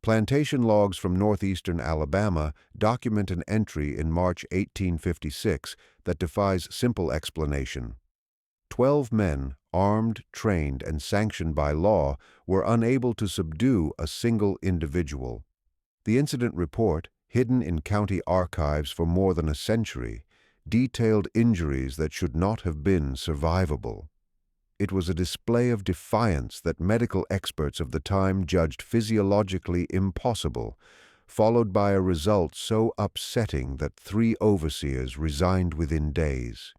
Plantation logs from northeastern Alabama document an entry in March 1856 that defies simple explanation. 12 men, armed, trained, and sanctioned by law, were unable to subdue a single individual. The incident report, hidden in county archives for more than a century, detailed injuries that should not have been survivable. It was a display of defiance that medical experts of the time judged physiologically impossible, followed by a result so upsetting that 3 overseers resigned within days.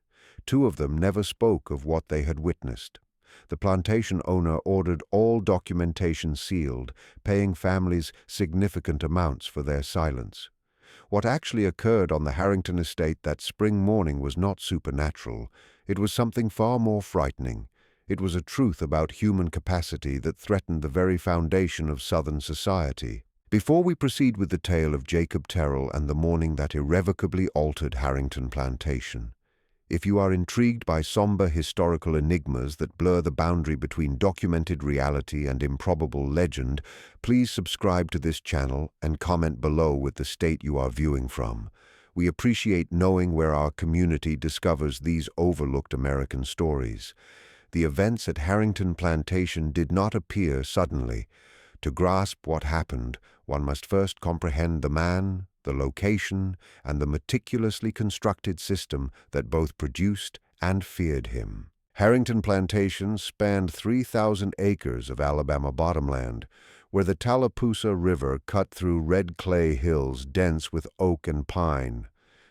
2 of them never spoke of what they had witnessed. The plantation owner ordered all documentation sealed, paying families significant amounts for their silence. What actually occurred on the Harrington estate that spring morning was not supernatural. It was something far more frightening. It was a truth about human capacity that threatened the very foundation of Southern society. Before we proceed with the tale of Jacob Terrell and the morning that irrevocably altered Harrington Plantation, if you are intrigued by somber historical enigmas that blur the boundary between documented reality and improbable legend, please subscribe to this channel and comment below with the state you are viewing from. We appreciate knowing where our community discovers these overlooked American stories. The events at Harrington Plantation did not appear suddenly. To grasp what happened, one must first comprehend the man, the location, and the meticulously constructed system that both produced and feared him. Harrington Plantation spanned 3,000 acres of Alabama bottomland, where the Tallapoosa River cut through red clay hills dense with oak and pine.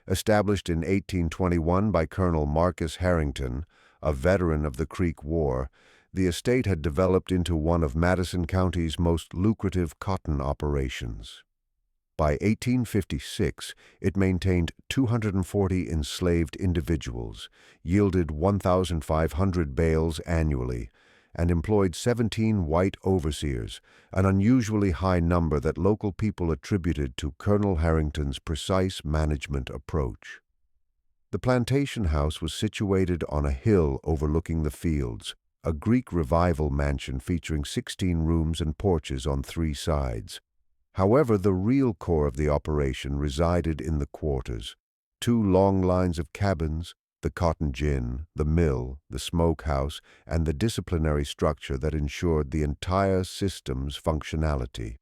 Established in 1821 by Colonel Marcus Harrington, a veteran of the Creek War, the estate had developed into one of Madison County's most lucrative cotton operations. By 1856, it maintained 240 enslaved individuals, yielded 1,500 bales annually, and employed 17 white overseers, an unusually high number that local people attributed to Colonel Harrington's precise management approach. The plantation house was situated on a hill overlooking the fields, a Greek Revival mansion featuring 16 rooms and porches on 3 sides. However, the real core of the operation resided in the quarters, 2 long lines of cabins, the cotton gin, the mill, the smokehouse, and the disciplinary structure that ensured the entire system's functionality.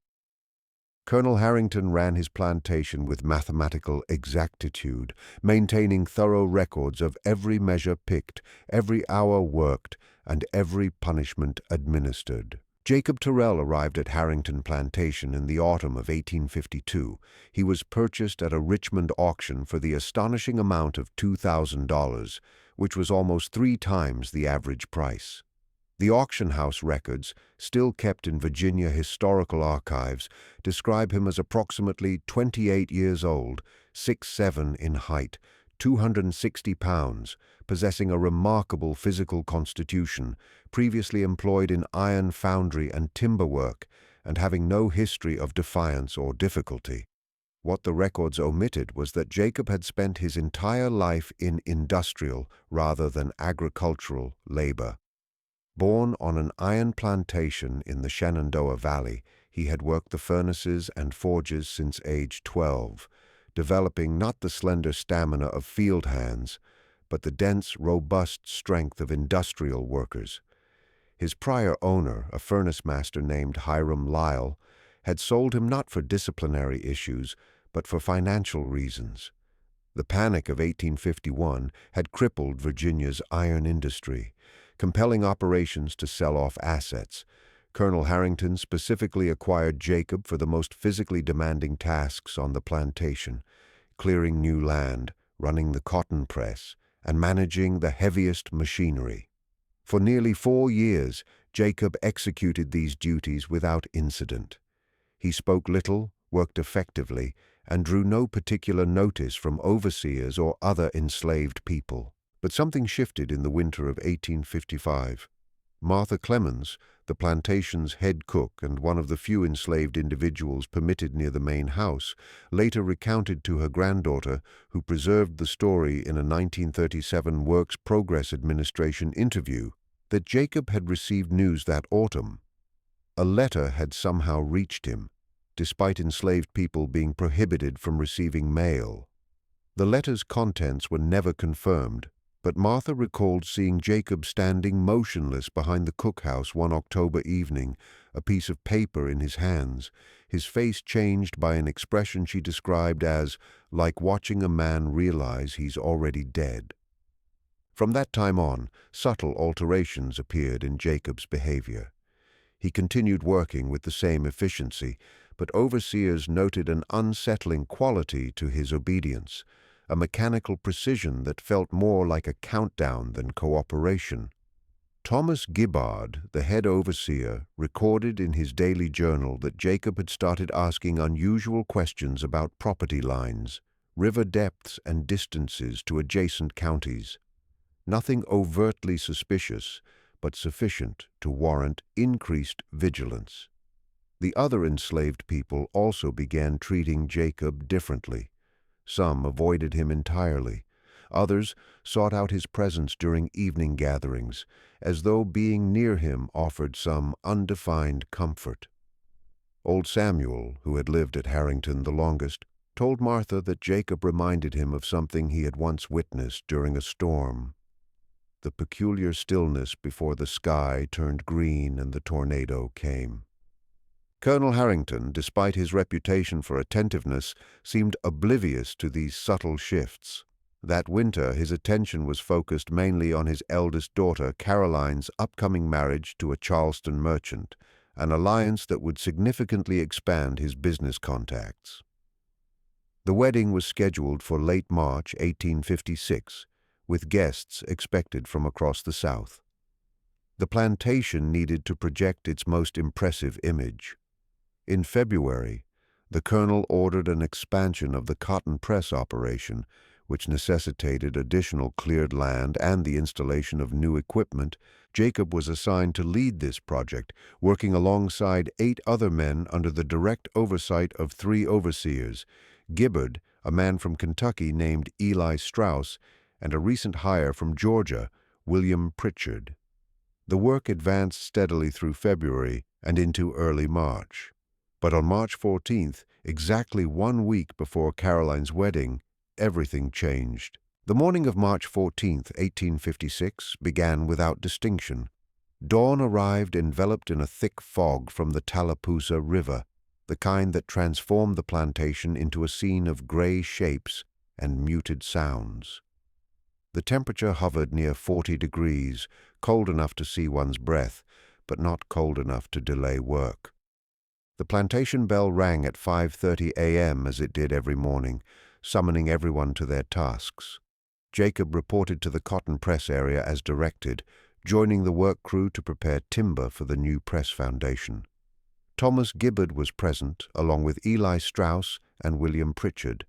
Colonel Harrington ran his plantation with mathematical exactitude, maintaining thorough records of every measure picked, every hour worked, and every punishment administered. Jacob Terrell arrived at Harrington Plantation in the autumn of 1852. He was purchased at a Richmond auction for the astonishing amount of $2,000, which was almost 3 times the average price. The auction house records, still kept in Virginia historical archives, describe him as approximately 28 years old, 6'7" in height, 260 pounds, possessing a remarkable physical constitution, previously employed in iron foundry and timber work, and having no history of defiance or difficulty. What the records omitted was that Jacob had spent his entire life in industrial rather than agricultural labor. Born on an iron plantation in the Shenandoah Valley, he had worked the furnaces and forges since age 12, developing not the slender stamina of field hands, but the dense, robust strength of industrial workers. His prior owner, a furnace master named Hiram Lyle, had sold him not for disciplinary issues, but for financial reasons. The Panic of 1851 had crippled Virginia's iron industry, compelling operations to sell off assets. Colonel Harrington specifically acquired Jacob for the most physically demanding tasks on the plantation, clearing new land, running the cotton press, and managing the heaviest machinery. For nearly 4 years, Jacob executed these duties without incident. He spoke little, worked effectively, and drew no particular notice from overseers or other enslaved people. But something shifted in the winter of 1855. Martha Clemens, the plantation's head cook and one of the few enslaved individuals permitted near the main house, later recounted to her granddaughter, who preserved the story in a 1937 Works Progress Administration interview, that Jacob had received news that autumn. A letter had somehow reached him. despite enslaved people being prohibited from receiving mail. The letter's contents were never confirmed, but Martha recalled seeing Jacob standing motionless behind the cookhouse one October evening, a piece of paper in his hands, his face changed by an expression she described as like watching a man realize he's already dead. From that time on, subtle alterations appeared in Jacob's behavior. He continued working with the same efficiency, but overseers noted an unsettling quality to his obedience, a mechanical precision that felt more like a countdown than cooperation. Thomas Gibbard, the head overseer, recorded in his daily journal that Jacob had started asking unusual questions about property lines, river depths, and distances to adjacent counties. Nothing overtly suspicious, but sufficient to warrant increased vigilance. The other enslaved people also began treating Jacob differently. Some avoided him entirely. Others sought out his presence during evening gatherings, as though being near him offered some undefined comfort. Old Samuel, who had lived at Harrington the longest, told Martha that Jacob reminded him of something he had once witnessed during a storm. The peculiar stillness before the sky turned green and the tornado came. Colonel Harrington, despite his reputation for attentiveness, seemed oblivious to these subtle shifts. That winter, his attention was focused mainly on his eldest daughter, Caroline's upcoming marriage to a Charleston merchant, an alliance that would significantly expand his business contacts. The wedding was scheduled for late March 1856, with guests expected from across the South. The plantation needed to project its most impressive image. In February, the colonel ordered an expansion of the cotton press operation, which necessitated additional cleared land and the installation of new equipment. Jacob was assigned to lead this project, working alongside 8 other men under the direct oversight of 3 overseers: Gibbard, a man from Kentucky named Eli Strauss, and a recent hire from Georgia, William Pritchard. The work advanced steadily through February and into early March. But on March 14th, exactly 1 week before Caroline's wedding, everything changed. The morning of March 14th, 1856, began without distinction. Dawn arrived enveloped in a thick fog from the Tallapoosa River, the kind that transformed the plantation into a scene of gray shapes and muted sounds. The temperature hovered near 40 degrees, cold enough to see one's breath, but not cold enough to delay work. The plantation bell rang at 5:30 a.m. as it did every morning, summoning everyone to their tasks. Jacob reported to the cotton press area as directed, joining the work crew to prepare timber for the new press foundation. Thomas Gibbard was present, along with Eli Strauss and William Pritchard.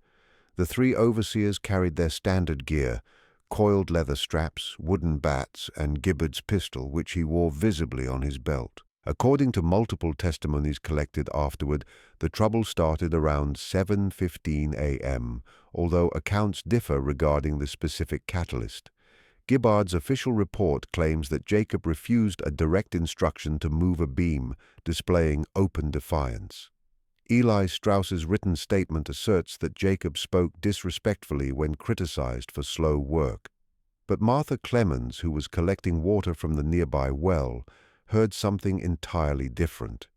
The 3 overseers carried their standard gear: coiled leather straps, wooden bats, and Gibbard's pistol, which he wore visibly on his belt. According to multiple testimonies collected afterward, the trouble started around 7:15 a.m., although accounts differ regarding the specific catalyst. Gibbard's official report claims that Jacob refused a direct instruction to move a beam, displaying open defiance. Eli Strauss's written statement asserts that Jacob spoke disrespectfully when criticized for slow work. But Martha Clemens, who was collecting water from the nearby well, heard something entirely different.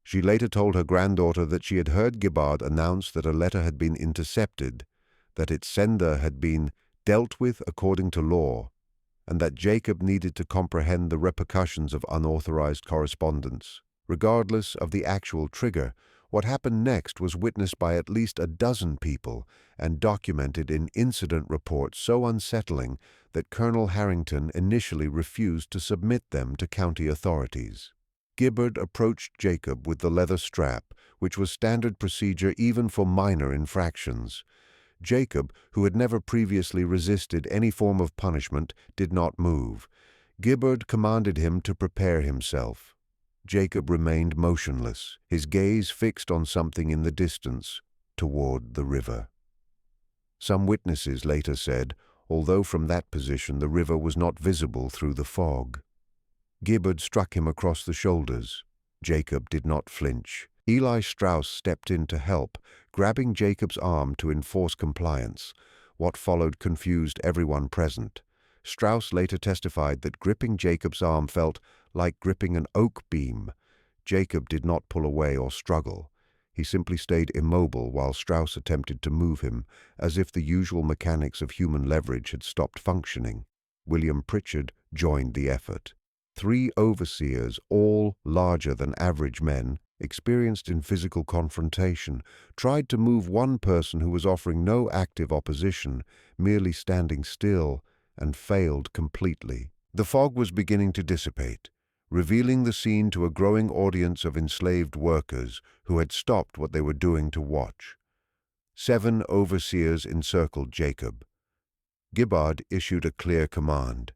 She later told her granddaughter that she had heard Gibbard announce that a letter had been intercepted, that its sender had been dealt with according to law, and that Jacob needed to comprehend the repercussions of unauthorized correspondence. Regardless of the actual trigger, what happened next was witnessed by at least a dozen people and documented in incident reports so unsettling that Colonel Harrington initially refused to submit them to county authorities. Gibbard approached Jacob with the leather strap, which was standard procedure even for minor infractions. Jacob, who had never previously resisted any form of punishment, did not move. Gibbard commanded him to prepare himself. Jacob remained motionless, his gaze fixed on something in the distance, toward the river. Some witnesses later said, although from that position the river was not visible through the fog. Gibbard struck him across the shoulders. Jacob did not flinch. Eli Strauss stepped in to help, grabbing Jacob's arm to enforce compliance. What followed confused everyone present. Strauss later testified that gripping Jacob's arm felt like gripping an oak beam. Jacob did not pull away or struggle. He simply stayed immobile while Strauss attempted to move him, as if the usual mechanics of human leverage had stopped functioning. William Pritchard joined the effort. 3 overseers, all larger than average men, experienced in physical confrontation, tried to move one person who was offering no active opposition, merely standing still, and failed completely. The fog was beginning to dissipate, revealing the scene to a growing audience of enslaved workers who had stopped what they were doing to watch. 7 overseers encircled Jacob. Gibbard issued a clear command: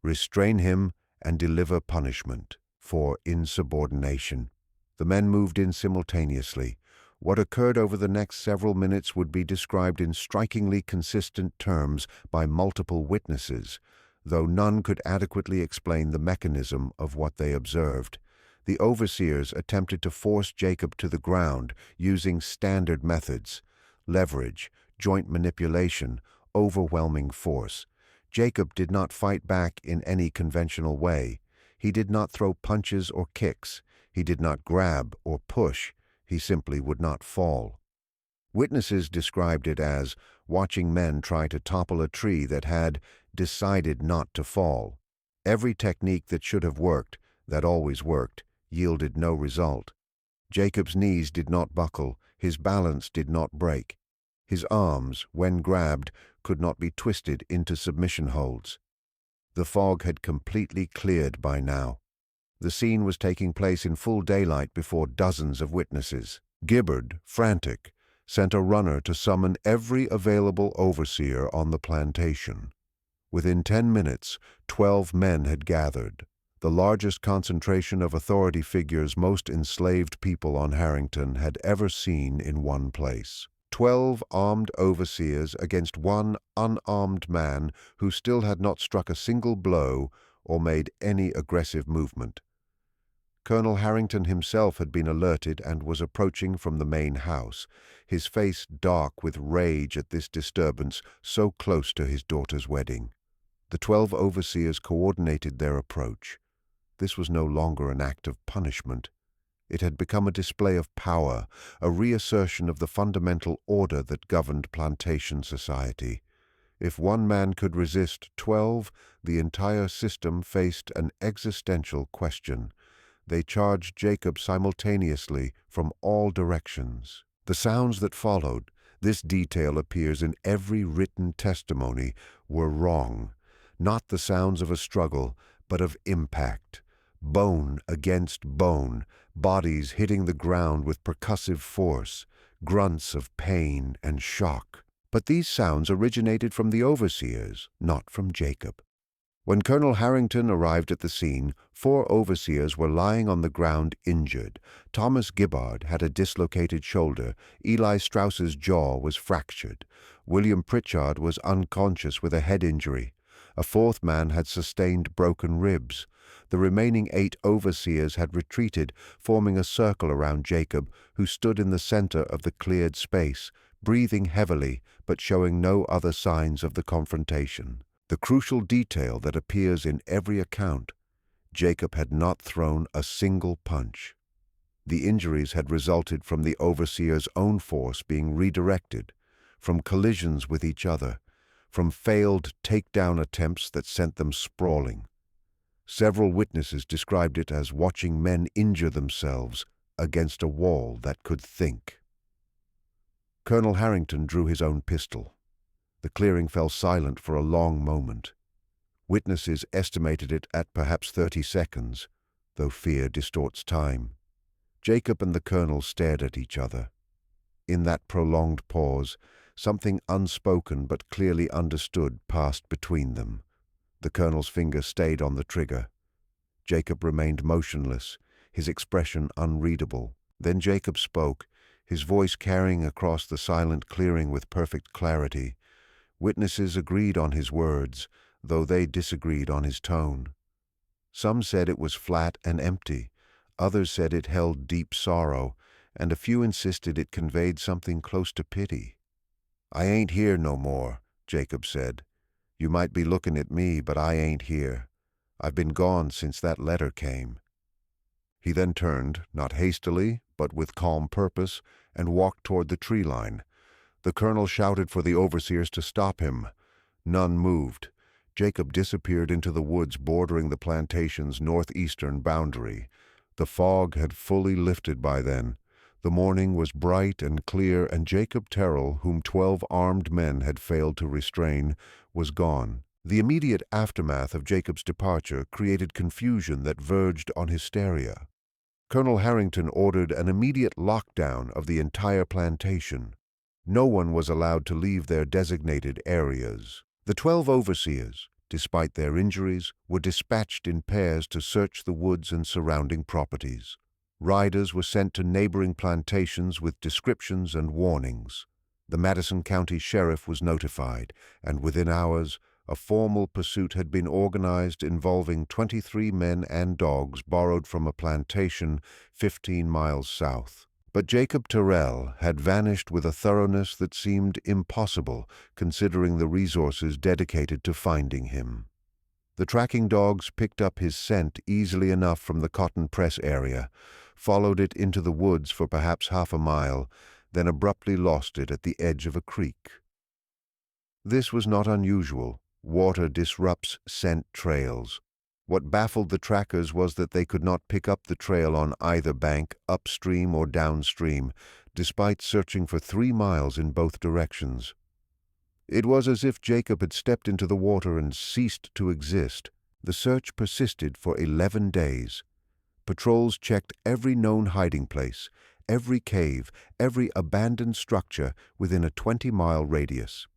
restrain him and deliver punishment for insubordination. The men moved in simultaneously. What occurred over the next several minutes would be described in strikingly consistent terms by multiple witnesses, though none could adequately explain the mechanism of what they observed. The overseers attempted to force Jacob to the ground using standard methods: leverage, joint manipulation, overwhelming force. Jacob did not fight back in any conventional way. He did not throw punches or kicks. He did not grab or push. He simply would not fall. Witnesses described it as watching men try to topple a tree that had decided not to fall. Every technique that should have worked, that always worked, yielded no result. Jacob's knees did not buckle. His balance did not break. His arms, when grabbed, could not be twisted into submission holds. The fog had completely cleared by now. The scene was taking place in full daylight before dozens of witnesses. Gibbard, frantic, sent a runner to summon every available overseer on the plantation. Within 10 minutes, 12 men had gathered, the largest concentration of authority figures most enslaved people on Harrington had ever seen in one place. 12 armed overseers against one unarmed man who still had not struck a single blow or made any aggressive movement. Colonel Harrington himself had been alerted and was approaching from the main house, his face dark with rage at this disturbance so close to his daughter's wedding. The 12 overseers coordinated their approach. This was no longer an act of punishment. It had become a display of power, a reassertion of the fundamental order that governed plantation society. If one man could resist 12, the entire system faced an existential question. They charged Jacob simultaneously from all directions. The sounds that followed, this detail appears in every written testimony, were wrong. Not the sounds of a struggle, but of impact. Bone against bone, bodies hitting the ground with percussive force, grunts of pain and shock. But these sounds originated from the overseers, not from Jacob. When Colonel Harrington arrived at the scene, 4 overseers were lying on the ground injured. Thomas Gibbard had a dislocated shoulder. Eli Strauss's jaw was fractured. William Pritchard was unconscious with a head injury. A 4th man had sustained broken ribs. The remaining 8 overseers had retreated, forming a circle around Jacob, who stood in the center of the cleared space, breathing heavily but showing no other signs of the confrontation. The crucial detail that appears in every account: Jacob had not thrown a single punch. The injuries had resulted from the overseer's own force being redirected, from collisions with each other, from failed takedown attempts that sent them sprawling. Several witnesses described it as watching men injure themselves against a wall that could think. Colonel Harrington drew his own pistol. The clearing fell silent for a long moment. Witnesses estimated it at perhaps 30 seconds, though fear distorts time. Jacob and the colonel stared at each other. In that prolonged pause, something unspoken but clearly understood passed between them. The colonel's finger stayed on the trigger. Jacob remained motionless, his expression unreadable. Then Jacob spoke, his voice carrying across the silent clearing with perfect clarity. Witnesses agreed on his words, though they disagreed on his tone. Some said it was flat and empty. Others said it held deep sorrow. and a few insisted it conveyed something close to pity. "I ain't here no more," Jacob said. "You might be looking at me, but I ain't here. I've been gone since that letter came." He then turned, not hastily, but with calm purpose, and walked toward the tree line. The colonel shouted for the overseers to stop him. None moved. Jacob disappeared into the woods bordering the plantation's northeastern boundary. The fog had fully lifted by then. The morning was bright and clear, and Jacob Terrell, whom 12 armed men had failed to restrain, was gone. The immediate aftermath of Jacob's departure created confusion that verged on hysteria. Colonel Harrington ordered an immediate lockdown of the entire plantation. No one was allowed to leave their designated areas. The 12 overseers, despite their injuries, were dispatched in pairs to search the woods and surrounding properties. Riders were sent to neighboring plantations with descriptions and warnings. The Madison County Sheriff was notified, and within hours, a formal pursuit had been organized involving 23 men and dogs borrowed from a plantation 15 miles south. But Jacob Terrell had vanished with a thoroughness that seemed impossible, considering the resources dedicated to finding him. The tracking dogs picked up his scent easily enough from the cotton press area, followed it into the woods for perhaps half a mile, then abruptly lost it at the edge of a creek. This was not unusual. Water disrupts scent trails. What baffled the trackers was that they could not pick up the trail on either bank, upstream or downstream, despite searching for 3 miles in both directions. It was as if Jacob had stepped into the water and ceased to exist. The search persisted for 11 days. Patrols checked every known hiding place, every cave, every abandoned structure within a 20-mile radius.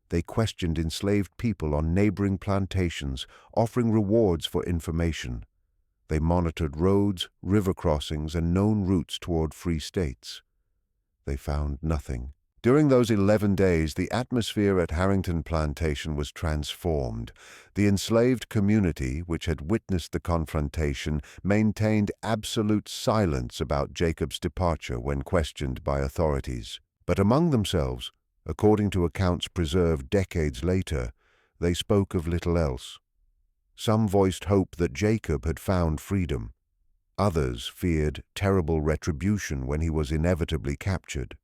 They questioned enslaved people on neighboring plantations, offering rewards for information. They monitored roads, river crossings, and known routes toward free states. They found nothing. During those 11 days, the atmosphere at Harrington Plantation was transformed. The enslaved community, which had witnessed the confrontation, maintained absolute silence about Jacob's departure when questioned by authorities. But among themselves, according to accounts preserved decades later, they spoke of little else. Some voiced hope that Jacob had found freedom. Others feared terrible retribution when he was inevitably captured.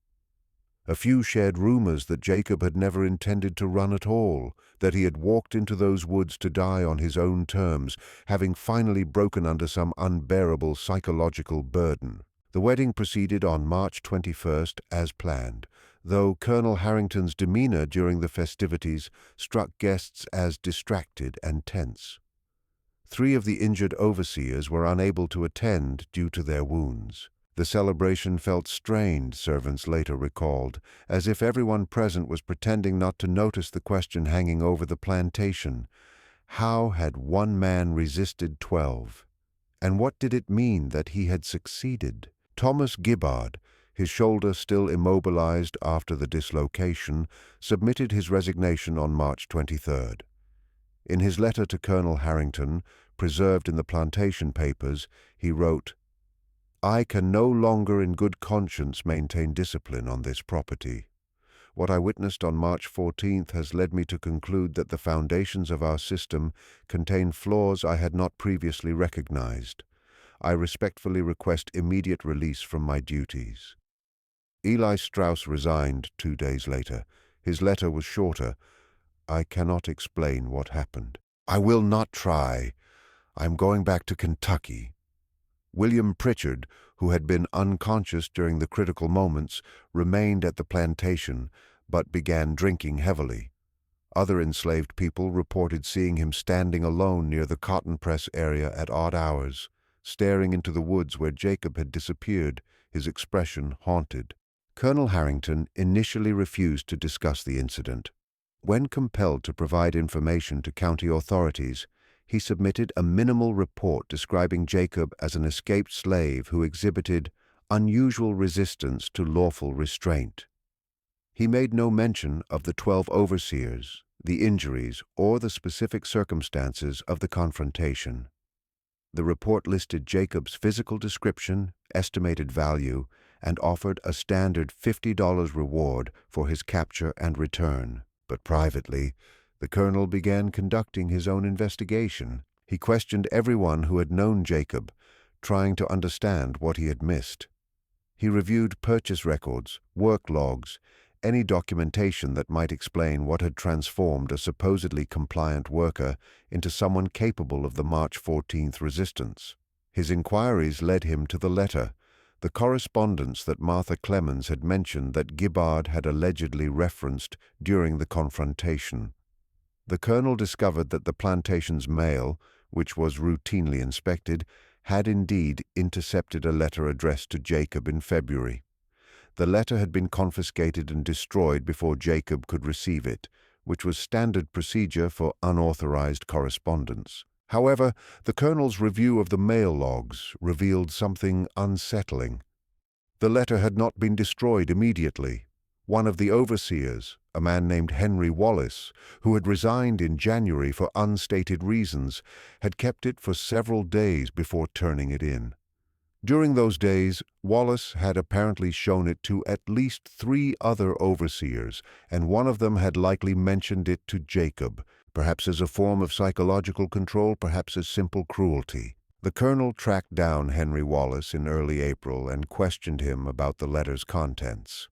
A few shared rumors that Jacob had never intended to run at all, that he had walked into those woods to die on his own terms, having finally broken under some unbearable psychological burden. The wedding proceeded on March 21st as planned, though Colonel Harrington's demeanor during the festivities struck guests as distracted and tense. 3 of the injured overseers were unable to attend due to their wounds. The celebration felt strained, servants later recalled, as if everyone present was pretending not to notice the question hanging over the plantation. How had one man resisted 12? And what did it mean that he had succeeded? Thomas Gibbard, his shoulder still immobilized after the dislocation, submitted his resignation on March 23rd. In his letter to Colonel Harrington, preserved in the plantation papers, he wrote, "I can no longer in good conscience maintain discipline on this property. What I witnessed on March 14th has led me to conclude that the foundations of our system contain flaws I had not previously recognized. I respectfully request immediate release from my duties." Eli Strauss resigned 2 days later. His letter was shorter. "I cannot explain what happened. I will not try. I'm going back to Kentucky." William Pritchard, who had been unconscious during the critical moments, remained at the plantation, but began drinking heavily. Other enslaved people reported seeing him standing alone near the cotton press area at odd hours, staring into the woods where Jacob had disappeared, his expression haunted. Colonel Harrington initially refused to discuss the incident. When compelled to provide information to county authorities, he submitted a minimal report describing Jacob as an escaped slave who exhibited unusual resistance to lawful restraint. He made no mention of the 12 overseers, the injuries, or the specific circumstances of the confrontation. The report listed Jacob's physical description, estimated value, and offered a standard $50 reward for his capture and return. But privately, the colonel began conducting his own investigation. He questioned everyone who had known Jacob, trying to understand what he had missed. He reviewed purchase records, work logs, any documentation that might explain what had transformed a supposedly compliant worker into someone capable of the March 14th resistance. His inquiries led him to the letter, the correspondence that Martha Clemens had mentioned that Gibbard had allegedly referenced during the confrontation. The colonel discovered that the plantation's mail, which was routinely inspected, had indeed intercepted a letter addressed to Jacob in February. The letter had been confiscated and destroyed before Jacob could receive it, which was standard procedure for unauthorized correspondence. However, the colonel's review of the mail logs revealed something unsettling. The letter had not been destroyed immediately. One of the overseers, a man named Henry Wallace, who had resigned in January for unstated reasons, had kept it for several days before turning it in. During those days, Wallace had apparently shown it to at least 3 other overseers, and one of them had likely mentioned it to Jacob, perhaps as a form of psychological control, perhaps as simple cruelty. The colonel tracked down Henry Wallace in early April and questioned him about the letter's contents.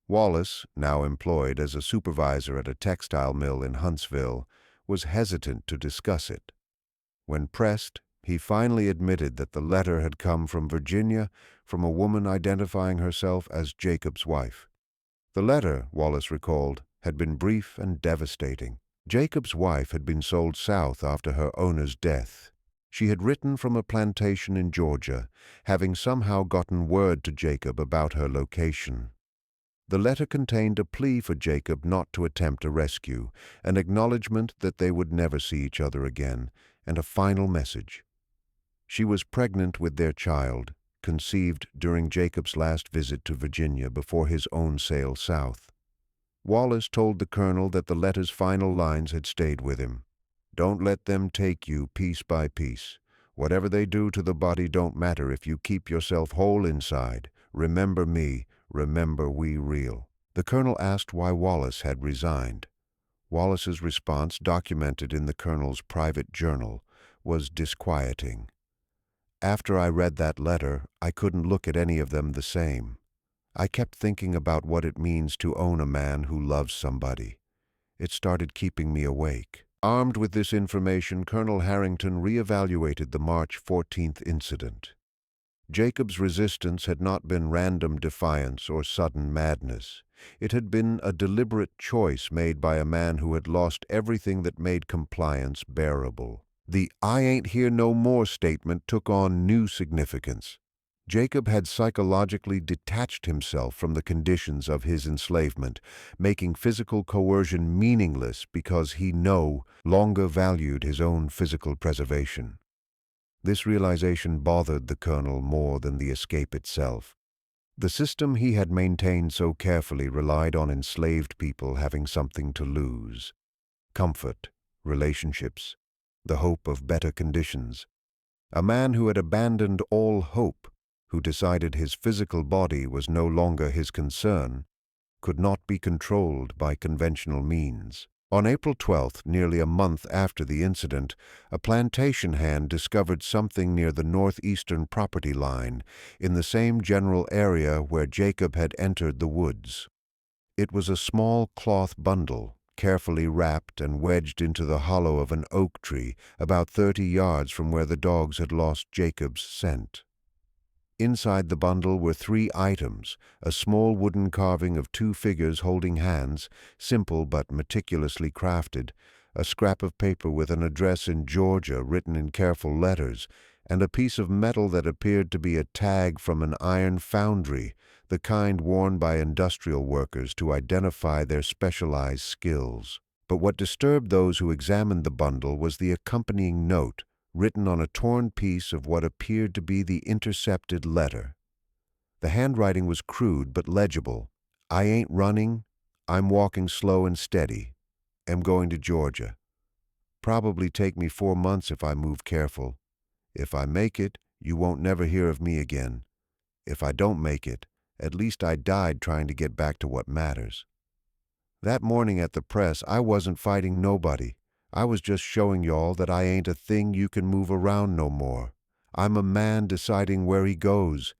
Wallace, now employed as a supervisor at a textile mill in Huntsville, was hesitant to discuss it. When pressed, he finally admitted that the letter had come from Virginia, from a woman identifying herself as Jacob's wife. The letter, Wallace recalled, had been brief and devastating. Jacob's wife had been sold south after her owner's death. She had written from a plantation in Georgia, having somehow gotten word to Jacob about her location. The letter contained a plea for Jacob not to attempt a rescue, an acknowledgement that they would never see each other again, and a final message. She was pregnant with their child, conceived during Jacob's last visit to Virginia before his own sail south. Wallace told the colonel that the letter's final lines had stayed with him. "Don't let them take you piece by piece. Whatever they do to the body don't matter if you keep yourself whole inside. Remember me, remember we real." The colonel asked why Wallace had resigned. Wallace's response, documented in the colonel's private journal, was disquieting. "After I read that letter, I couldn't look at any of them the same. I kept thinking about what it means to own a man who loves somebody. It started keeping me awake." Armed with this information, Colonel Harrington reevaluated the March 14th incident. Jacob's resistance had not been random defiance or sudden madness. It had been a deliberate choice made by a man who had lost everything that made compliance bearable. The "I ain't here no more" statement took on new significance. Jacob had psychologically detached himself from the conditions of his enslavement, making physical coercion meaningless because he no longer valued his own physical preservation. This realization bothered the colonel more than the escape itself. The system he had maintained so carefully relied on enslaved people having something to lose: comfort, relationships, the hope of better conditions. A man who had abandoned all hope, who decided his physical body was no longer his concern, could not be controlled by conventional means. On April 12th, nearly a month after the incident, a plantation hand discovered something near the northeastern property line, in the same general area where Jacob had entered the woods. It was a small cloth bundle, carefully wrapped and wedged into the hollow of an oak tree about 30 yards from where the dogs had lost Jacob's scent. Inside the bundle were 3 items: a small wooden carving of 2 figures holding hands, simple but meticulously crafted, a scrap of paper with an address in Georgia written in careful letters, and a piece of metal that appeared to be a tag from an iron foundry, the kind worn by industrial workers to identify their specialized skills. But what disturbed those who examined the bundle was the accompanying note, written on a torn piece of what appeared to be the intercepted letter. The handwriting was crude but legible. "I ain't running. I'm walking slow and steady. Am going to Georgia. Probably take me 4 months if I move careful. If I make it, you won't never hear of me again. If I don't make it, At least I died trying to get back to what matters. That morning at the press, I wasn't fighting nobody. I was just showing y'all that I ain't a thing you can move around no more. I'm a man deciding where he goes.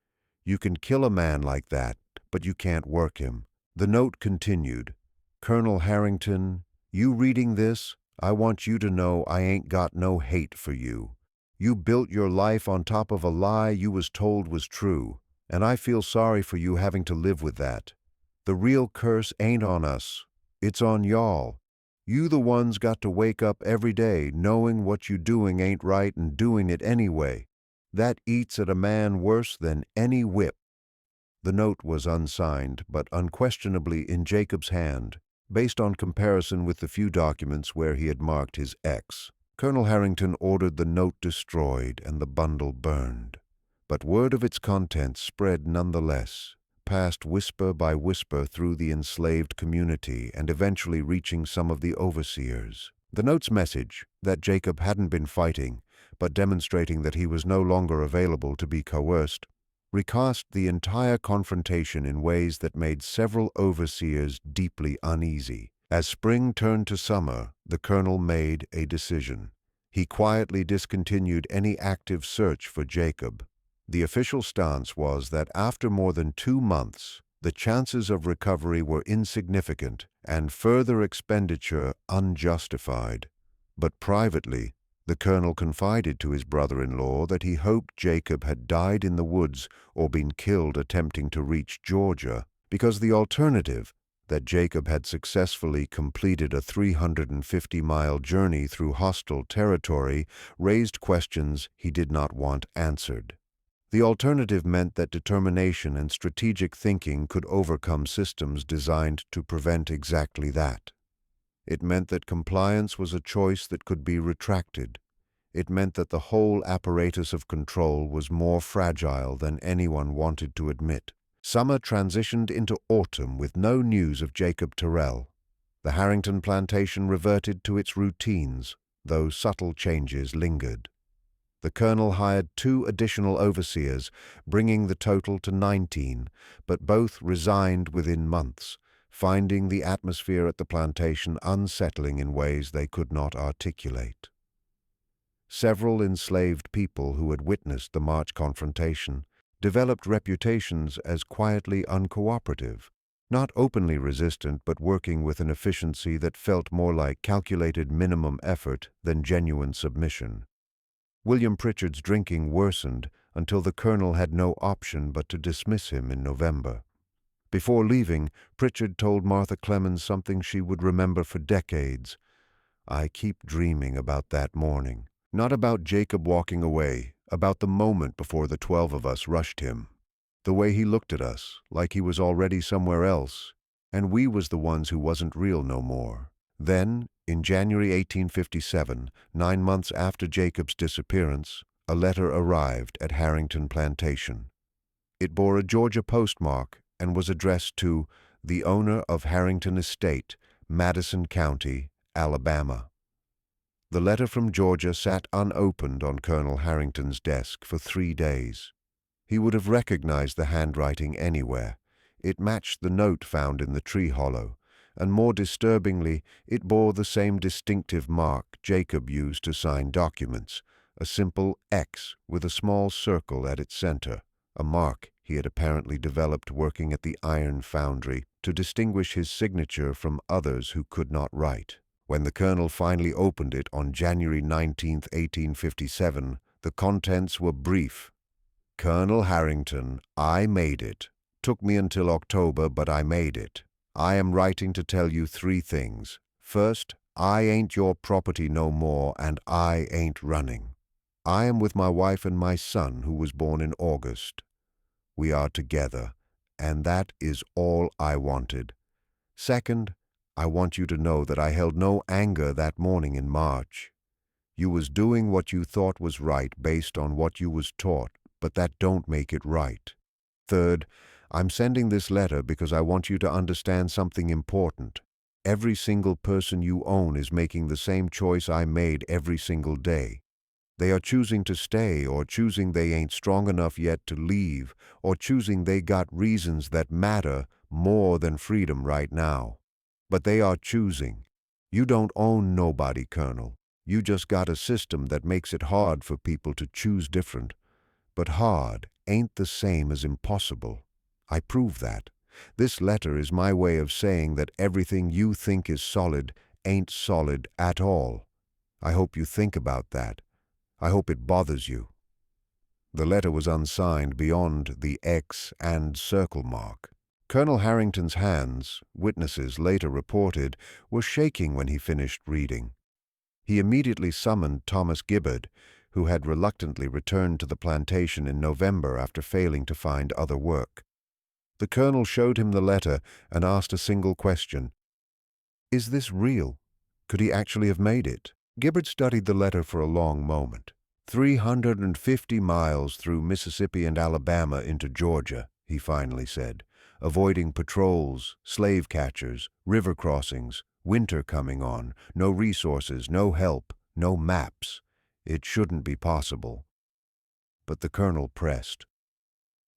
You can kill a man like that, but you can't work him." The note continued, "Colonel Harrington, you reading this, I want you to know I ain't got no hate for you. You built your life on top of a lie you was told was true, and I feel sorry for you having to live with that. The real curse ain't on us. It's on y'all. You the ones got to wake up every day knowing what you doing ain't right and doing it anyway. That eats at a man worse than any whip." The note was unsigned, but unquestionably in Jacob's hand, based on comparison with the few documents where he had marked his X. Colonel Harrington ordered the note destroyed and the bundle burned. But word of its contents spread nonetheless, passed whisper by whisper through the enslaved community and eventually reaching some of the overseers. The note's message, that Jacob hadn't been fighting, but demonstrating that he was no longer available to be coerced, recast the entire confrontation in ways that made several overseers deeply uneasy. As spring turned to summer, the colonel made a decision. He quietly discontinued any active search for Jacob. The official stance was that after more than 2 months, the chances of recovery were insignificant and further expenditure unjustified. But privately, the colonel confided to his brother-in-law that he hoped Jacob had died in the woods or been killed attempting to reach Georgia, because the alternative, that Jacob had successfully completed a 350-mile journey through hostile territory, raised questions he did not want answered. The alternative meant that determination and strategic thinking could overcome systems designed to prevent exactly that. It meant that compliance was a choice that could be retracted. It meant that the whole apparatus of control was more fragile than anyone wanted to admit. Summer transitioned into autumn with no news of Jacob Terrell. The Harrington plantation reverted to its routines, though subtle changes lingered. The colonel hired 2 additional overseers, bringing the total to 19, but both resigned within months, finding the atmosphere at the plantation unsettling in ways they could not articulate. Several enslaved people who had witnessed the March confrontation developed reputations as quietly uncooperative, not openly resistant but working with an efficiency that felt more like calculated minimum effort than genuine submission. William Pritchard's drinking worsened until the colonel had no option but to dismiss him in November. Before leaving, Pritchard told Martha Clemens something she would remember for decades. "I keep dreaming about that morning. Not about Jacob walking away, about the moment before the 12 of us rushed him. The way he looked at us, like he was already somewhere else, and we was the ones who wasn't real no more." Then, in January 1857, 9 months after Jacob's disappearance, a letter arrived at Harrington Plantation. It bore a Georgia postmark and was addressed to the owner of Harrington Estate, Madison County, Alabama. The letter from Georgia sat unopened on Colonel Harrington's desk for 3 days. He would have recognized the handwriting anywhere. It matched the note found in the tree hollow, and more disturbingly, it bore the same distinctive mark Jacob used to sign documents, a simple X with a small circle at its center, a mark he had apparently developed working at the iron foundry to distinguish his signature from others who could not write. When the colonel finally opened it on January 19, 1857, the contents were brief. "Colonel Harrington, I made it. Took me until October, but I made it. I am writing to tell you 3 things. First, I ain't your property no more, and I ain't running. I am with my wife and my son, who was born in August. We are together, and that is all I wanted. Second, I want you to know that I held no anger that morning in March. You was doing what you thought was right based on what you was taught, but that don't make it right. Third, I'm sending this letter because I want you to understand something important. Every single person you own is making the same choice I made every single day. They are choosing to stay, or choosing they ain't strong enough yet to leave, or choosing they got reasons that matter more than freedom right now. But they are choosing. You don't own nobody, Colonel. You just got a system that makes it hard for people to choose different. But hard ain't the same as impossible. I prove that. This letter is my way of saying that everything you think is solid ain't solid at all. I hope you think about that. I hope it bothers you. The letter was unsigned beyond the X and circle mark. Colonel Harrington's hands, witnesses later reported, were shaking when he finished reading. He immediately summoned Thomas Gibbard, who had reluctantly returned to the plantation in November after failing to find other work. The colonel showed him the letter and asked a single question. "Is this real? Could he actually have made it?" Gibbard studied the letter for a long moment. 350 miles through Mississippi and Alabama into Georgia, he finally said, avoiding patrols, slave catchers, river crossings, winter coming on, no resources, no help, no maps. It shouldn't be possible. But the colonel pressed.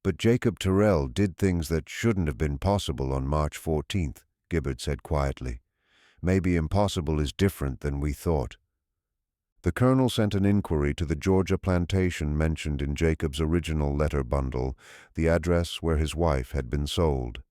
"But Jacob Terrell did things that shouldn't have been possible on March 14th, Gibbard said quietly. "Maybe impossible is different than we thought." The colonel sent an inquiry to the Georgia plantation mentioned in Jacob's original letter bundle, the address where his wife had been sold.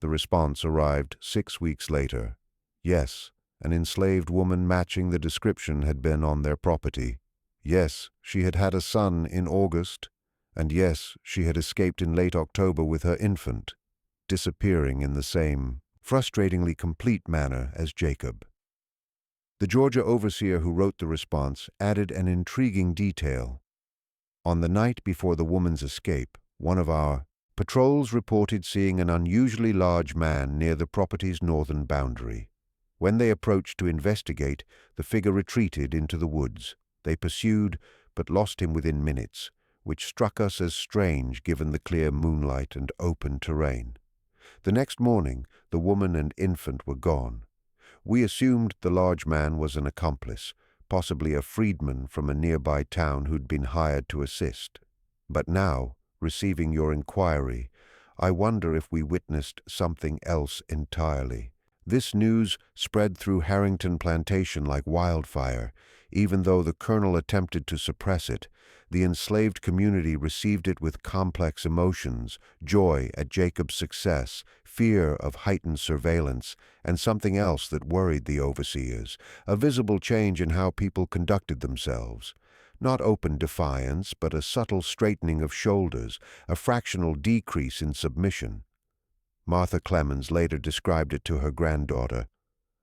The response arrived 6 weeks later. Yes, an enslaved woman matching the description had been on their property. Yes, she had had a son in August, and yes, she had escaped in late October with her infant, disappearing in the same, frustratingly complete manner as Jacob. The Georgia overseer who wrote the response added an intriguing detail. On the night before the woman's escape, one of our patrols reported seeing an unusually large man near the property's northern boundary. When they approached to investigate, the figure retreated into the woods. They pursued, but lost him within minutes, which struck us as strange given the clear moonlight and open terrain. The next morning, the woman and infant were gone. We assumed the large man was an accomplice, possibly a freedman from a nearby town who'd been hired to assist. But now, receiving your inquiry, I wonder if we witnessed something else entirely. This news spread through Harrington Plantation like wildfire. Even though the colonel attempted to suppress it, the enslaved community received it with complex emotions, joy at Jacob's success, fear of heightened surveillance, and something else that worried the overseers, a visible change in how people conducted themselves. Not open defiance, but a subtle straightening of shoulders, a fractional decrease in submission. Martha Clemens later described it to her granddaughter.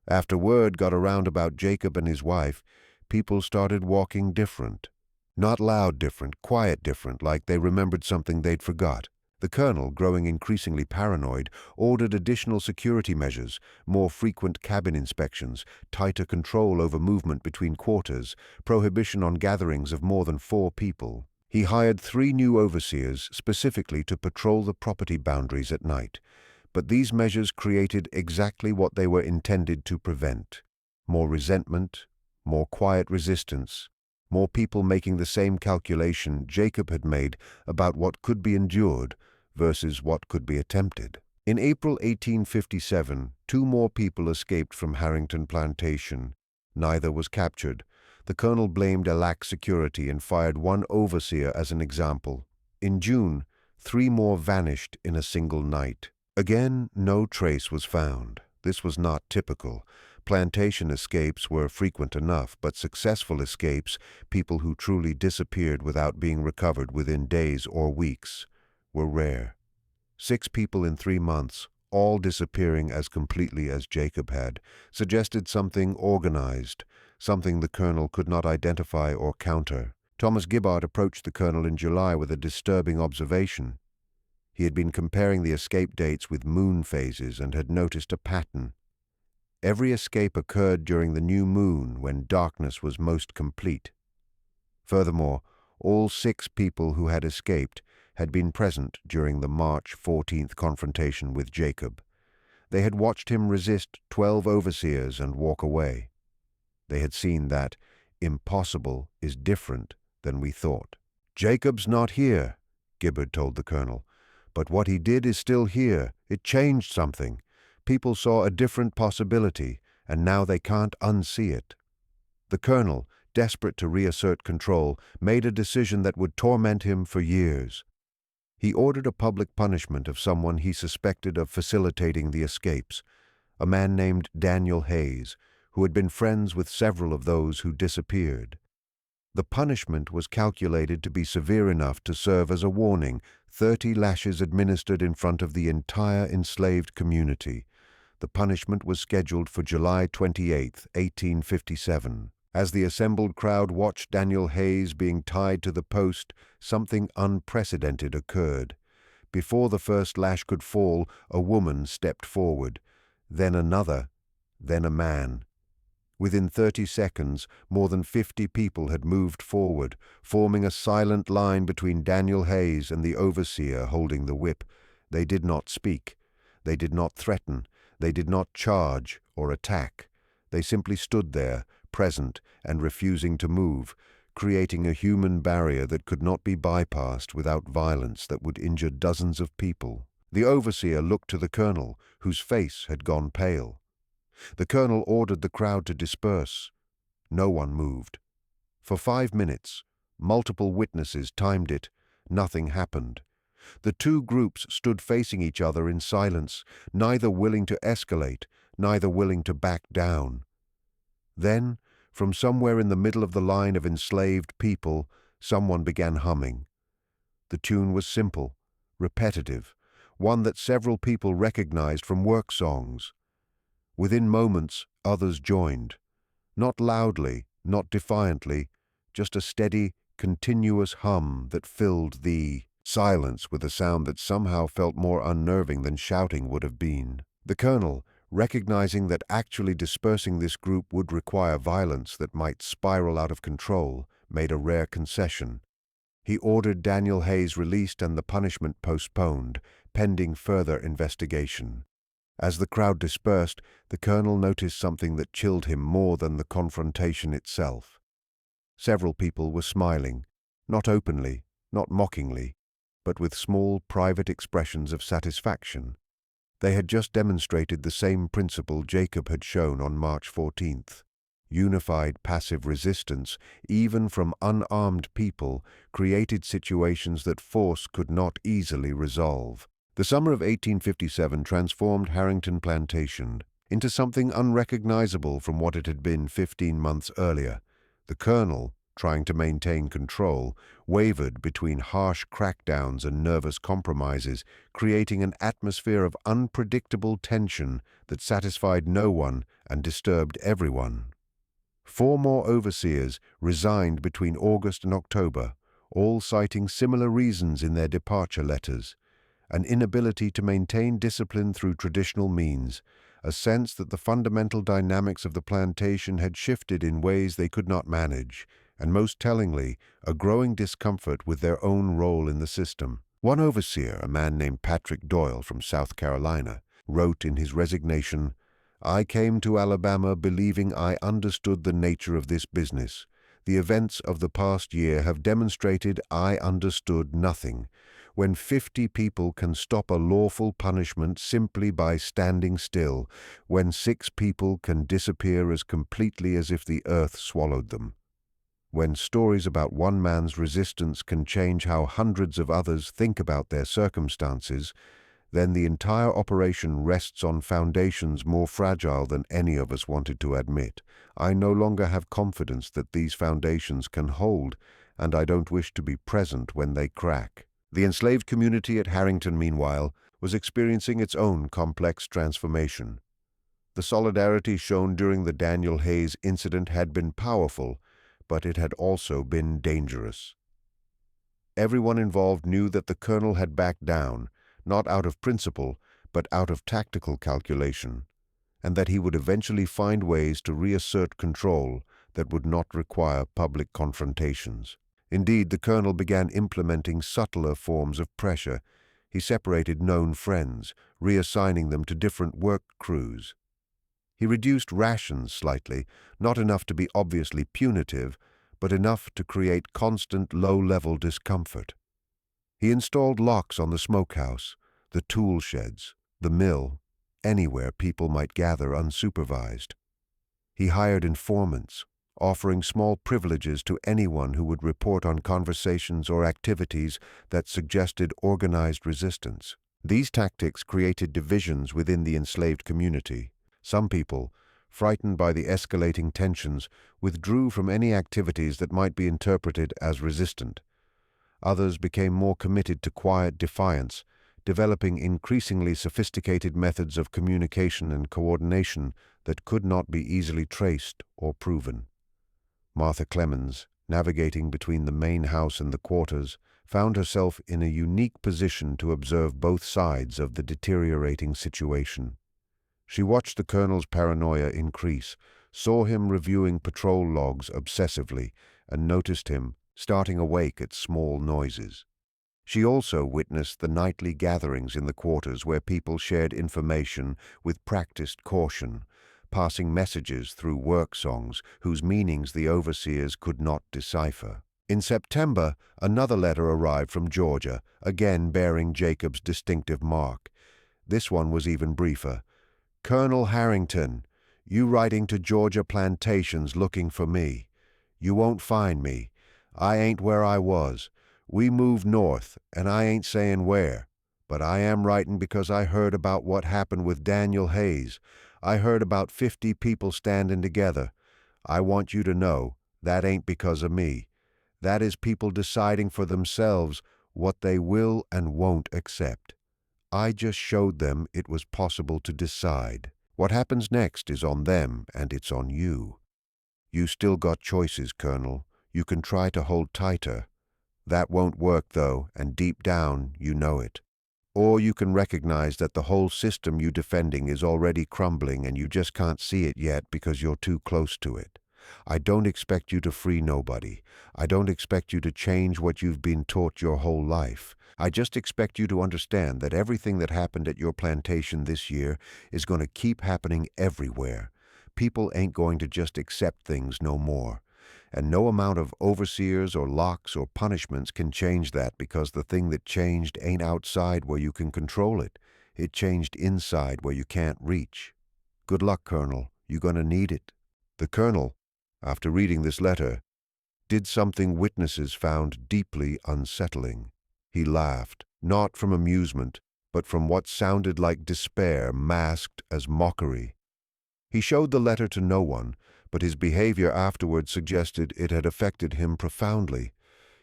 After word got around about Jacob and his wife, people started walking different. Not loud different, quiet different, like they remembered something they'd forgot. The colonel, growing increasingly paranoid, ordered additional security measures, more frequent cabin inspections, tighter control over movement between quarters, prohibition on gatherings of more than 4 people. He hired 3 new overseers specifically to patrol the property boundaries at night. But these measures created exactly what they were intended to prevent: more resentment, more quiet resistance, more people making the same calculation Jacob had made about what could be endured versus what could be attempted. In April 1857, 2 more people escaped from Harrington Plantation. Neither was captured. The colonel blamed a lax security and fired 1 overseer as an example. In June, 3 more vanished in a single night. Again, no trace was found. This was not typical. Plantation escapes were frequent enough, but successful escapes, people who truly disappeared without being recovered within days or weeks, were rare. 6 people in 3 months, all disappearing as completely as Jacob had, suggested something organized, something the colonel could not identify or counter. Thomas Gibbard approached the colonel in July with a disturbing observation. He had been comparing the escape dates with moon phases and had noticed a pattern. Every escape occurred during the new moon when darkness was most complete. Furthermore, all 6 people who had escaped had been present during the March 14th confrontation with Jacob. They had watched him resist 12 overseers and walk away. They had seen that impossible is different than we thought. "Jacob's not here," Gibbard told the colonel. "But what he did is still here. It changed something. People saw a different possibility, and now they can't unsee it." The colonel, desperate to reassert control, made a decision that would torment him for years. He ordered a public punishment of someone he suspected of facilitating the escapes, a man named Daniel Hayes, who had been friends with several of those who disappeared. The punishment was calculated to be severe enough to serve as a warning, 30 lashes administered in front of the entire enslaved community. The punishment was scheduled for July 28, 1857. As the assembled crowd watched Daniel Hayes being tied to the post, something unprecedented occurred. Before the first lash could fall, a woman stepped forward, then another, then a man. Within 30 seconds, more than 50 people had moved forward, forming a silent line between Daniel Hayes and the overseer holding the whip. They did not speak. They did not threaten. They did not charge or attack. They simply stood there, present and refusing to move, creating a human barrier that could not be bypassed without violence that would injure dozens of people. The overseer looked to the colonel, whose face had gone pale. The colonel ordered the crowd to disperse. No one moved. For 5 minutes, multiple witnesses timed it, nothing happened. The two groups stood facing each other in silence, neither willing to escalate, neither willing to back down. Then, from somewhere in the middle of the line of enslaved people, someone began humming. The tune was simple, repetitive, one that several people recognized from work songs. Within moments, others joined. Not loudly, not defiantly, just a steady, continuous hum that filled the silence with a sound that somehow felt more unnerving than shouting would have been. The colonel, recognizing that actually dispersing this group would require violence that might spiral out of control, made a rare concession. He ordered Daniel Hayes released and the punishment postponed, pending further investigation. As the crowd dispersed, the colonel noticed something that chilled him more than the confrontation itself. Several people were smiling, not openly, not mockingly, but with small private expressions of satisfaction. They had just demonstrated the same principle Jacob had shown on March 14th. Unified passive resistance, even from unarmed people, created situations that force could not easily resolve. The summer of 1857 transformed Harrington Plantation into something unrecognizable from what it had been 15 months earlier. The colonel, trying to maintain control, wavered between harsh crackdowns and nervous compromises, creating an atmosphere of unpredictable tension that satisfied no one and disturbed everyone. 4 more overseers resigned between August and October, all citing similar reasons in their departure letters: an inability to maintain discipline through traditional means, a sense that the fundamental dynamics of the plantation had shifted in ways they could not manage, and most tellingly, a growing discomfort with their own role in the system. One overseer, a man named Patrick Doyle from South Carolina, wrote in his resignation, "I came to Alabama believing I understood the nature of this business. The events of the past year have demonstrated I understood nothing. When 50 people can stop a lawful punishment simply by standing still, when 6 people can disappear as completely as if the earth swallowed them, when stories about one man's resistance can change how hundreds of others think about their circumstances, then the entire operation rests on foundations more fragile than any of us wanted to admit. I no longer have confidence that these foundations can hold, and I don't wish to be present when they crack." The enslaved community at Harrington, meanwhile, was experiencing its own complex transformation. The solidarity shown during the Daniel Hayes incident had been powerful, but it had also been dangerous. Everyone involved knew that the colonel had backed down, not out of principle, but out of tactical calculation, and that he would eventually find ways to reassert control that would not require public confrontations. Indeed, the colonel began implementing subtler forms of pressure. He separated known friends, reassigning them to different work crews. He reduced rations slightly, not enough to be obviously punitive, but enough to create constant low-level discomfort. He installed locks on the smokehouse, the tool sheds, the mill, anywhere people might gather unsupervised. He hired informants, offering small privileges to anyone who would report on conversations or activities that suggested organized resistance. These tactics created divisions within the enslaved community. Some people, frightened by the escalating tensions, withdrew from any activities that might be interpreted as resistant. Others became more committed to quiet defiance, developing increasingly sophisticated methods of communication and coordination that could not be easily traced or proven. Martha Clemens, navigating between the main house and the quarters, found herself in a unique position to observe both sides of the deteriorating situation. She watched the colonel's paranoia increase, saw him reviewing patrol logs obsessively, and noticed him starting awake at small noises. She also witnessed the nightly gatherings in the quarters where people shared information with practiced caution, passing messages through work songs whose meanings the overseers could not decipher. In September, another letter arrived from Georgia, again bearing Jacob's distinctive mark. This one was even briefer. "Colonel Harrington, you writing to Georgia plantations looking for me. You won't find me. I ain't where I was. We moved north, and I ain't saying where. But I am writing because I heard about what happened with Daniel Hayes. I heard about 50 people standing together. I want you to know that ain't because of me. That is people deciding for themselves what they will and won't accept. I just showed them it was possible to decide. What happens next is on them, and it's on you. You still got choices, Colonel. You can try to hold tighter. That won't work, though, and deep down, you know it. Or you can recognize that the whole system you're defending is already crumbling and you just can't see it yet because you're too close to it. I don't expect you to free nobody. I don't expect you to change what you've been taught your whole life. I just expect you to understand that everything that happened at your plantation this year is going to keep happening everywhere. People ain't going to just accept things no more. And no amount of overseers or locks or punishments can change that, because the thing that changed ain't outside where you can control it. It changed inside where you can't reach. Good luck, Colonel. You're going to need it." The Colonel, after reading this letter, did something witnesses found deeply unsettling. He laughed, not from amusement, but from what sounded like despair masked as mockery. He showed the letter to no one, but his behavior afterward suggested it had affected him profoundly.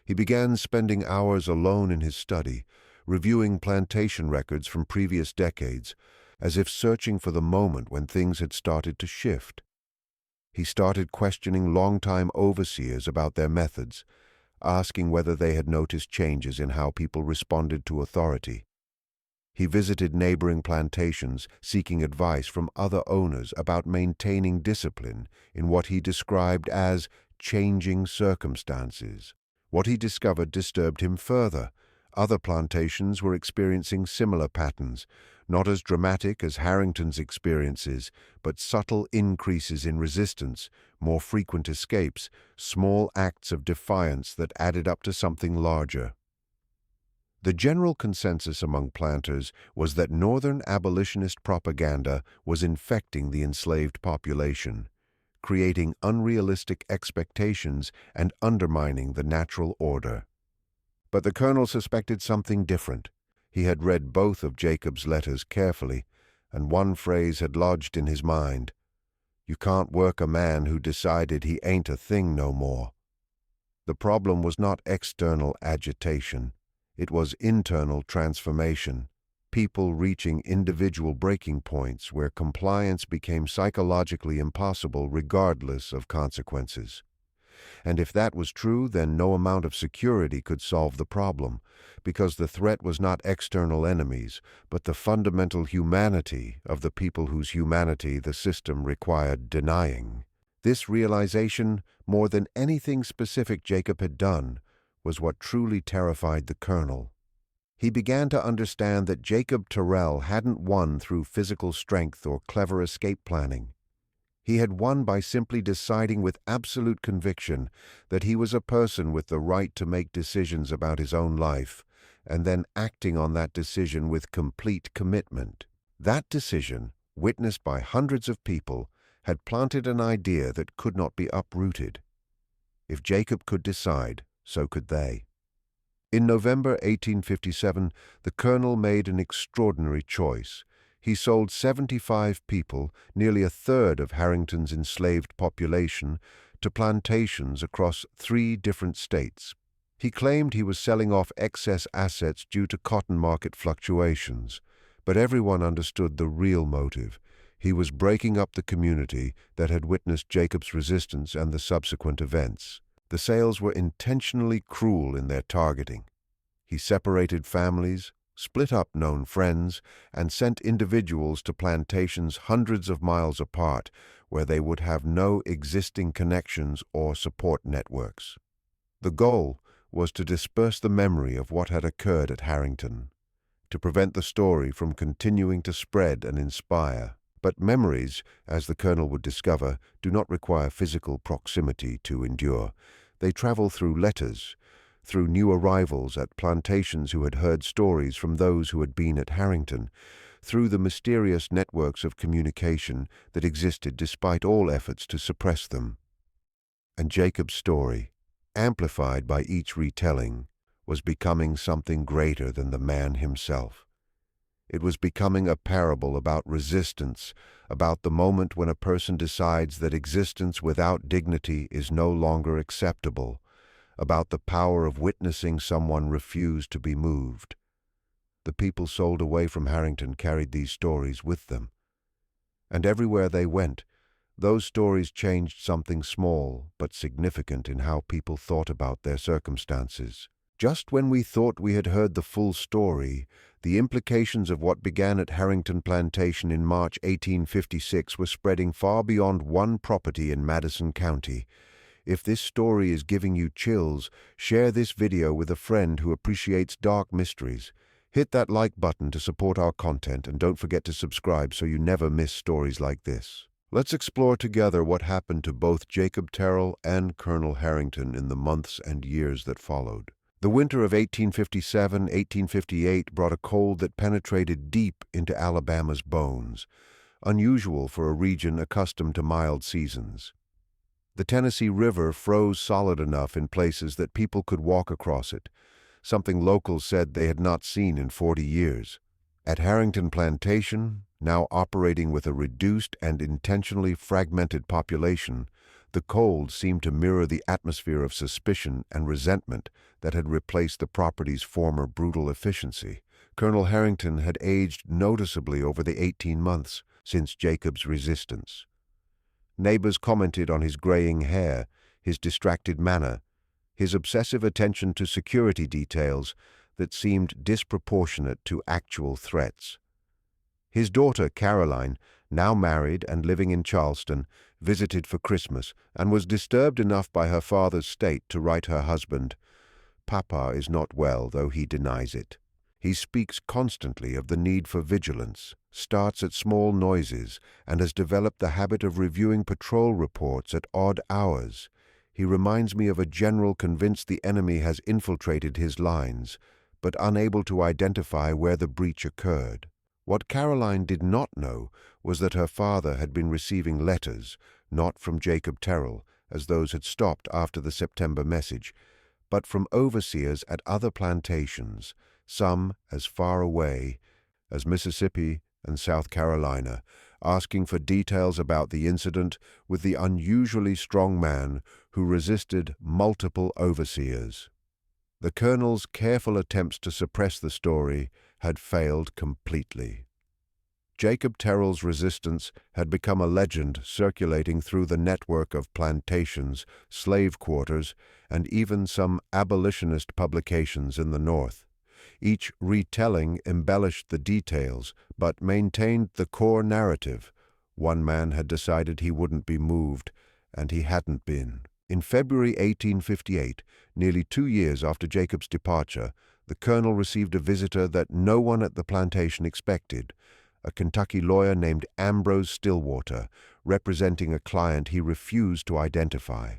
He began spending hours alone in his study, reviewing plantation records from previous decades, as if searching for the moment when things had started to shift. He started questioning longtime overseers about their methods, asking whether they had noticed changes in how people responded to authority. He visited neighboring plantations, seeking advice from other owners about maintaining discipline in what he described as changing circumstances. What he discovered disturbed him further. Other plantations were experiencing similar patterns, not as dramatic as Harrington's experiences, but subtle increases in resistance, more frequent escapes, small acts of defiance that added up to something larger. The general consensus among planters was that Northern abolitionist propaganda was infecting the enslaved population, creating unrealistic expectations and undermining the natural order. But the Colonel suspected something different. He had read both of Jacob's letters carefully, and one phrase had lodged in his mind: "You can't work a man who decided he ain't a thing no more." The problem was not external agitation. It was internal transformation, people reaching individual breaking points where compliance became psychologically impossible regardless of consequences. And if that was true, then no amount of security could solve the problem, because the threat was not external enemies, but the fundamental humanity of the people whose humanity the system required denying. This realization, more than anything specific Jacob had done, was what truly terrified the Colonel. He began to understand that Jacob Terrell hadn't won through physical strength or clever escape planning. He had won by simply deciding with absolute conviction that he was a person with the right to make decisions about his own life, and then acting on that decision with complete commitment. That decision, witnessed by hundreds of people, had planted an idea that could not be uprooted. If Jacob could decide, so could they. In November 1857, the colonel made an extraordinary choice. He sold 75 people, nearly a third of Harrington's enslaved population, to plantations across 3 different states. He claimed he was selling off excess assets due to cotton market fluctuations, but everyone understood the real motive. He was breaking up the community that had witnessed Jacob's resistance and the subsequent events. The sales were intentionally cruel in their targeting. He separated families, split up known friends, and sent individuals to plantations hundreds of miles apart where they would have no existing connections or support networks. The goal was to disperse the memory of what had occurred at Harrington, to prevent the story from continuing to spread and inspire. But memories, as the colonel would discover, do not require physical proximity to endure. They travel through letters, through new arrivals at plantations who had heard stories from those who had been at Harrington, through the mysterious networks of communication that existed despite all efforts to suppress them. And Jacob's story, amplified by each retelling, was becoming something greater than the man himself. It was becoming a parable about resistance, about the moment when a person decides that existence without dignity is no longer acceptable, about the power of witnessing someone refuse to be moved. The people sold away from Harrington carried these stories with them. And everywhere they went, those stories changed something small but significant in how people thought about their circumstances. Just when we thought we had heard the full story, the implications of what began at Harrington Plantation in March 1856 were spreading far beyond one property in Madison County. If this story is giving you chills, share this video with a friend who appreciates dark mysteries. Hit that like button to support our content, and don't forget to subscribe so you never miss stories like this. Let's explore together what happened to both Jacob Terrell and Colonel Harrington in the months and years that followed. The winter of 1857-1858 brought a cold that penetrated deep into Alabama's bones, unusual for a region accustomed to mild seasons. The Tennessee River froze solid enough in places that people could walk across it, something locals said they had not seen in 40 years. At Harrington Plantation, now operating with a reduced and intentionally fragmented population, the cold seemed to mirror the atmosphere of suspicion and resentment that had replaced the property's former brutal efficiency. Colonel Harrington had aged noticeably over the 18 months since Jacob's resistance. Neighbors commented on his graying hair, his distracted manner, his obsessive attention to security details that seemed disproportionate to actual threats. His daughter, Caroline, now married and living in Charleston, visited for Christmas and was disturbed enough by her father's state to write her husband, "Papa is not well, though he denies it. He speaks constantly of the need for vigilance, starts at small noises, and has developed the habit of reviewing patrol reports at odd hours. He reminds me of a general convinced the enemy has infiltrated his lines, but unable to identify where the breach occurred." What Caroline did not know was that her father had been receiving letters, not from Jacob Terrell, as those had stopped after the September message, but from overseers at other plantations, some as far away as Mississippi and South Carolina, asking for details about the incident with the unusually strong man who resisted multiple overseers. The colonel's careful attempts to suppress the story had failed completely. Jacob Terrell's resistance had become a legend circulating through the network of plantations, slave quarters, and even some abolitionist publications in the North. Each retelling embellished the details, but maintained the core narrative. One man had decided he wouldn't be moved, and he hadn't been. In February 1858, nearly 2 years after Jacob's departure, the colonel received a visitor that no one at the plantation expected, a Kentucky lawyer named Ambrose Stillwater, representing a client he refused to identify.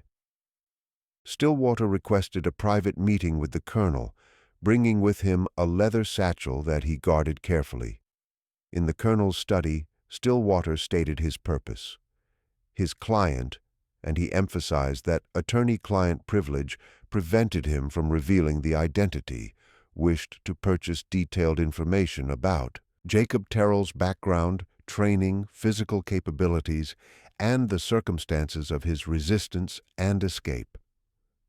Stillwater requested a private meeting with the colonel, bringing with him a leather satchel that he guarded carefully. In the colonel's study, Stillwater stated his purpose. His client, and he emphasized that attorney-client privilege prevented him from revealing the identity, wished to purchase detailed information about Jacob Terrell's background, training, physical capabilities, and the circumstances of his resistance and escape.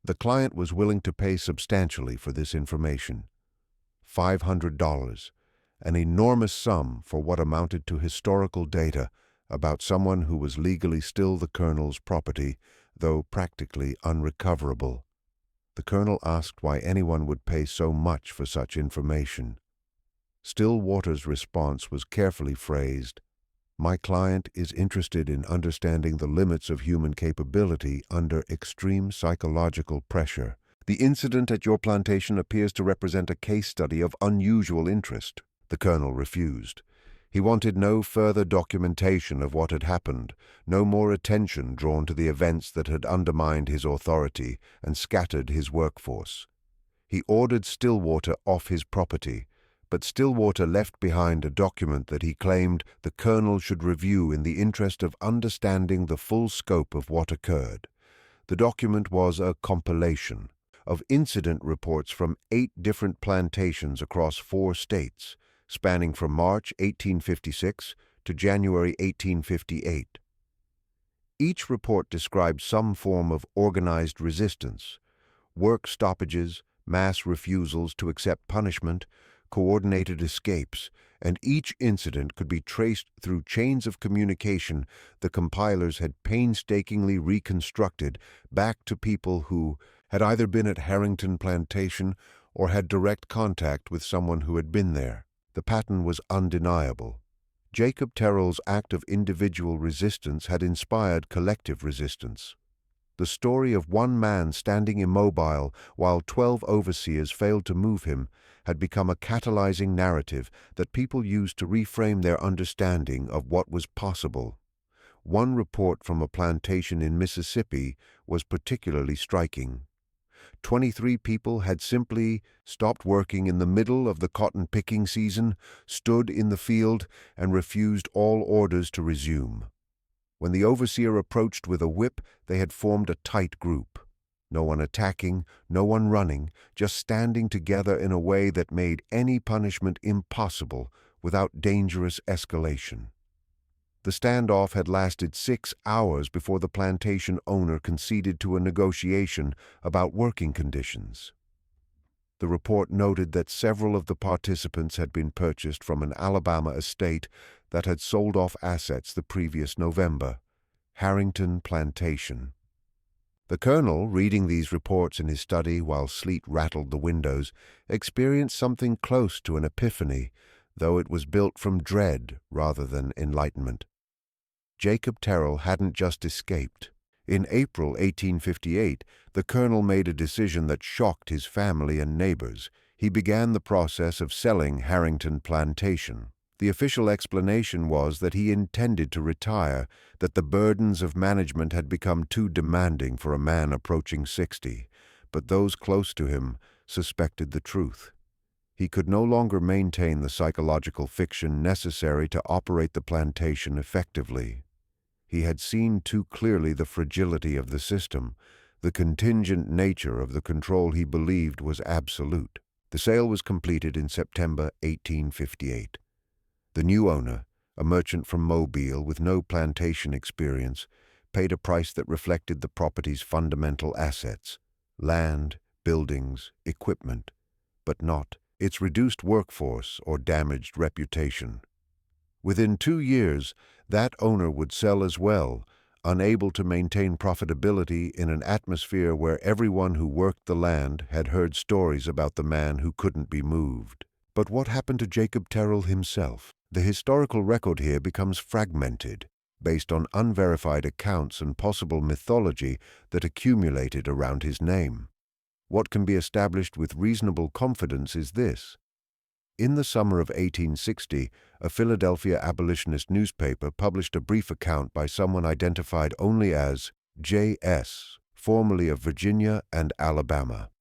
The client was willing to pay substantially for this information. $500, an enormous sum for what amounted to historical data about someone who was legally still the colonel's property, though practically unrecoverable. The colonel asked why anyone would pay so much for such information. Stillwater's response was carefully phrased. My client is interested in understanding the limits of human capability under extreme psychological pressure. The incident at your plantation appears to represent a case study of unusual interest. The colonel refused. He wanted no further documentation of what had happened, no more attention drawn to the events that had undermined his authority and scattered his workforce. He ordered Stillwater off his property, but Stillwater left behind a document that he claimed the colonel should review in the interest of understanding the full scope of what occurred. The document was a compilation of incident reports from 8 different plantations across 4 states, spanning from March 1856 to January 1858. Each report described some form of organized resistance, work stoppages, mass refusals to accept punishment, coordinated escapes, and each incident could be traced through chains of communication the compilers had painstakingly reconstructed back to people who had either been at Harrington Plantation or had direct contact with someone who had been there. The pattern was undeniable. Jacob Terrell's act of individual resistance had inspired collective resistance. The story of one man standing immobile while 12 overseers failed to move him had become a catalyzing narrative that people used to reframe their understanding of what was possible. One report from a plantation in Mississippi was particularly striking. 23 people had simply stopped working in the middle of the cotton picking season, stood in the field, and refused all orders to resume. When the overseer approached with a whip, they had formed a tight group. No one attacking, no one running, just standing together in a way that made any punishment impossible without dangerous escalation. The standoff had lasted 6 hours before the plantation owner conceded to a negotiation about working conditions. The report noted that several of the participants had been purchased from an Alabama estate that had sold off assets the previous November, Harrington Plantation. The colonel, reading these reports in his study while sleet rattled the windows, experienced something close to an epiphany, though it was built from dread rather than enlightenment. Jacob Terrell hadn't just escaped. In April 1858, the colonel made a decision that shocked his family and neighbors. He began the process of selling Harrington Plantation. The official explanation was that he intended to retire, that the burdens of management had become too demanding for a man approaching 60, but those close to him suspected the truth. He could no longer maintain the psychological fiction necessary to operate the plantation effectively. He had seen too clearly the fragility of the system, the contingent nature of the control he believed was absolute. The sale was completed in September 1858. The new owner, a merchant from Mobile with no plantation experience, paid a price that reflected the property's fundamental assets: land, buildings, equipment, but not its reduced workforce or damaged reputation. Within 2 years, that owner would sell as well, unable to maintain profitability in an atmosphere where everyone who worked the land had heard stories about the man who couldn't be moved. But what happened to Jacob Terrell himself? The historical record here becomes fragmented, based on unverified accounts and possible mythology that accumulated around his name. What can be established with reasonable confidence is this: In the summer of 1860, a Philadelphia abolitionist newspaper published a brief account by someone identified only as J.S., formerly of Virginia and Alabama.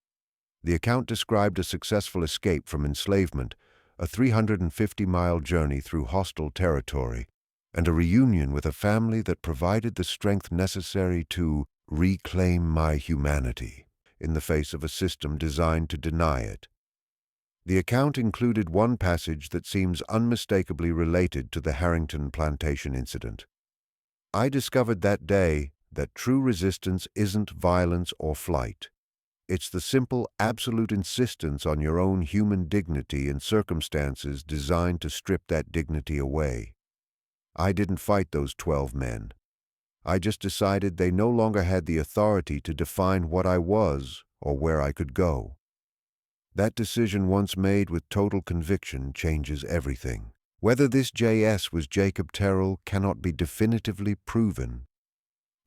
The account described a successful escape from enslavement, a 350-mile journey through hostile territory, and a reunion with a family that provided the strength necessary to reclaim my humanity in the face of a system designed to deny it. The account included one passage that seems unmistakably related to the Harrington plantation incident. I discovered that day that true resistance isn't violence or flight. It's the simple, absolute insistence on your own human dignity in circumstances designed to strip that dignity away. I didn't fight those 12 men. I just decided they no longer had the authority to define what I was or where I could go. That decision, once made with total conviction, changes everything. Whether this J.S. was Jacob Terrell cannot be definitively proven,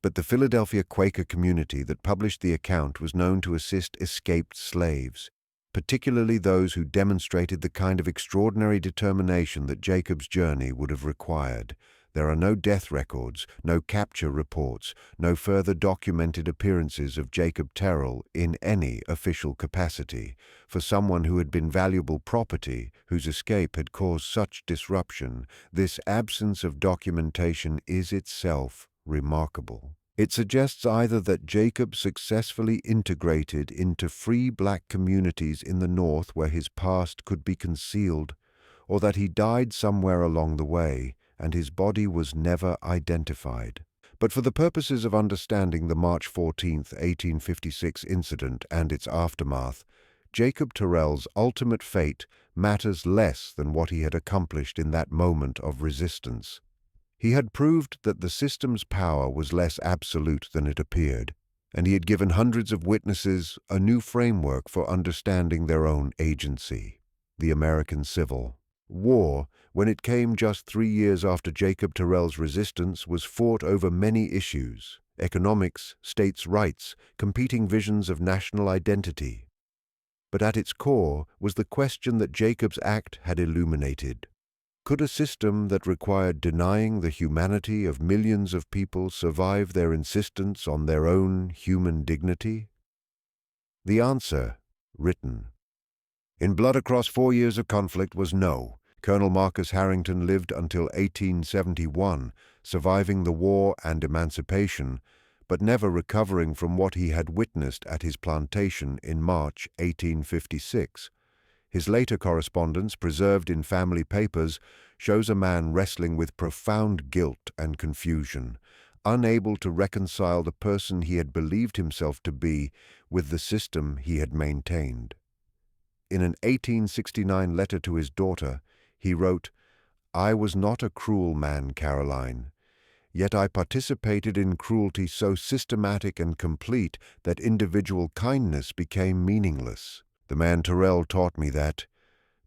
but the Philadelphia Quaker community that published the account was known to assist escaped slaves, particularly those who demonstrated the kind of extraordinary determination that Jacob's journey would have required. There are no death records, no capture reports, no further documented appearances of Jacob Terrell in any official capacity. For someone who had been valuable property, whose escape had caused such disruption, this absence of documentation is itself remarkable. It suggests either that Jacob successfully integrated into free black communities in the North where his past could be concealed, or that he died somewhere along the way, and his body was never identified. But for the purposes of understanding the March 14, 1856 incident and its aftermath, Jacob Terrell's ultimate fate matters less than what he had accomplished in that moment of resistance. He had proved that the system's power was less absolute than it appeared, and he had given hundreds of witnesses a new framework for understanding their own agency. The American Civil War, when it came just 3 years after Jacob Terrell's resistance, was fought over many issues: economics, states' rights, competing visions of national identity. But at its core was the question that Jacob's act had illuminated. Could a system that required denying the humanity of millions of people survive their insistence on their own human dignity? The answer, written in blood across 4 years of conflict, was no. Colonel Marcus Harrington lived until 1871, surviving the war and emancipation, but never recovering from what he had witnessed at his plantation in March 1856. His later correspondence, preserved in family papers, shows a man wrestling with profound guilt and confusion, unable to reconcile the person he had believed himself to be with the system he had maintained. In an 1869 letter to his daughter, he wrote, "I was not a cruel man, Caroline, yet I participated in cruelty so systematic and complete that individual kindness became meaningless. The man Terrell taught me that,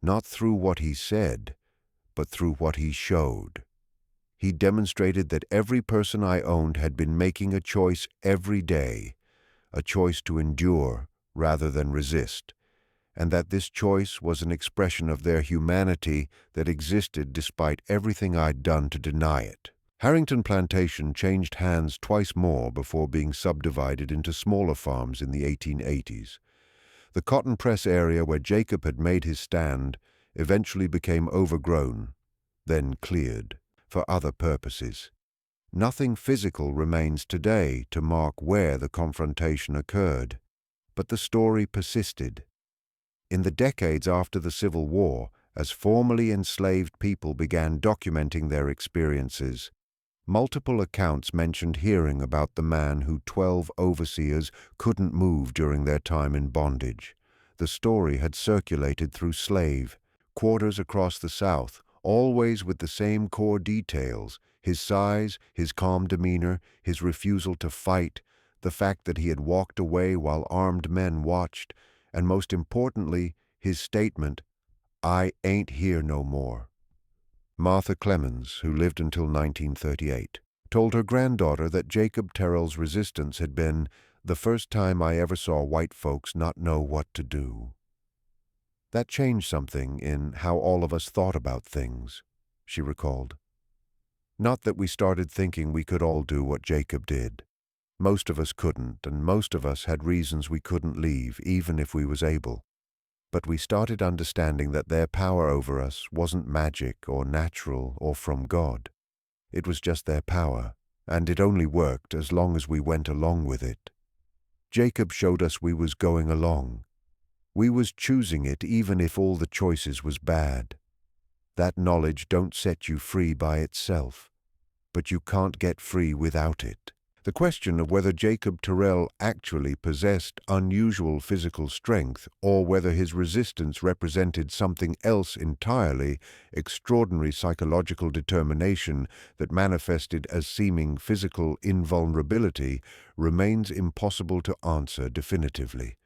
not through what he said, but through what he showed. He demonstrated that every person I owned had been making a choice every day, a choice to endure rather than resist, and that this choice was an expression of their humanity that existed despite everything I'd done to deny it." Harrington Plantation changed hands twice more before being subdivided into smaller farms in the 1880s. The cotton press area where Jacob had made his stand eventually became overgrown, then cleared, for other purposes. Nothing physical remains today to mark where the confrontation occurred, but the story persisted. In the decades after the Civil War, as formerly enslaved people began documenting their experiences, multiple accounts mentioned hearing about the man who 12 overseers couldn't move during their time in bondage. The story had circulated through slave quarters across the South, always with the same core details: his size, his calm demeanor, his refusal to fight, the fact that he had walked away while armed men watched, and most importantly, his statement, "I ain't here no more." Martha Clemens, who lived until 1938, told her granddaughter that Jacob Terrell's resistance had been the first time I ever saw white folks not know what to do. That changed something in how all of us thought about things, she recalled. Not that we started thinking we could all do what Jacob did. Most of us couldn't, and most of us had reasons we couldn't leave, even if we was able. But we started understanding that their power over us wasn't magic or natural or from God. It was just their power, and it only worked as long as we went along with it. Jacob showed us we was going along. We was choosing it even if all the choices was bad. That knowledge don't set you free by itself, but you can't get free without it. The question of whether Jacob Terrell actually possessed unusual physical strength or whether his resistance represented something else entirely, extraordinary psychological determination that manifested as seeming physical invulnerability, remains impossible to answer definitively.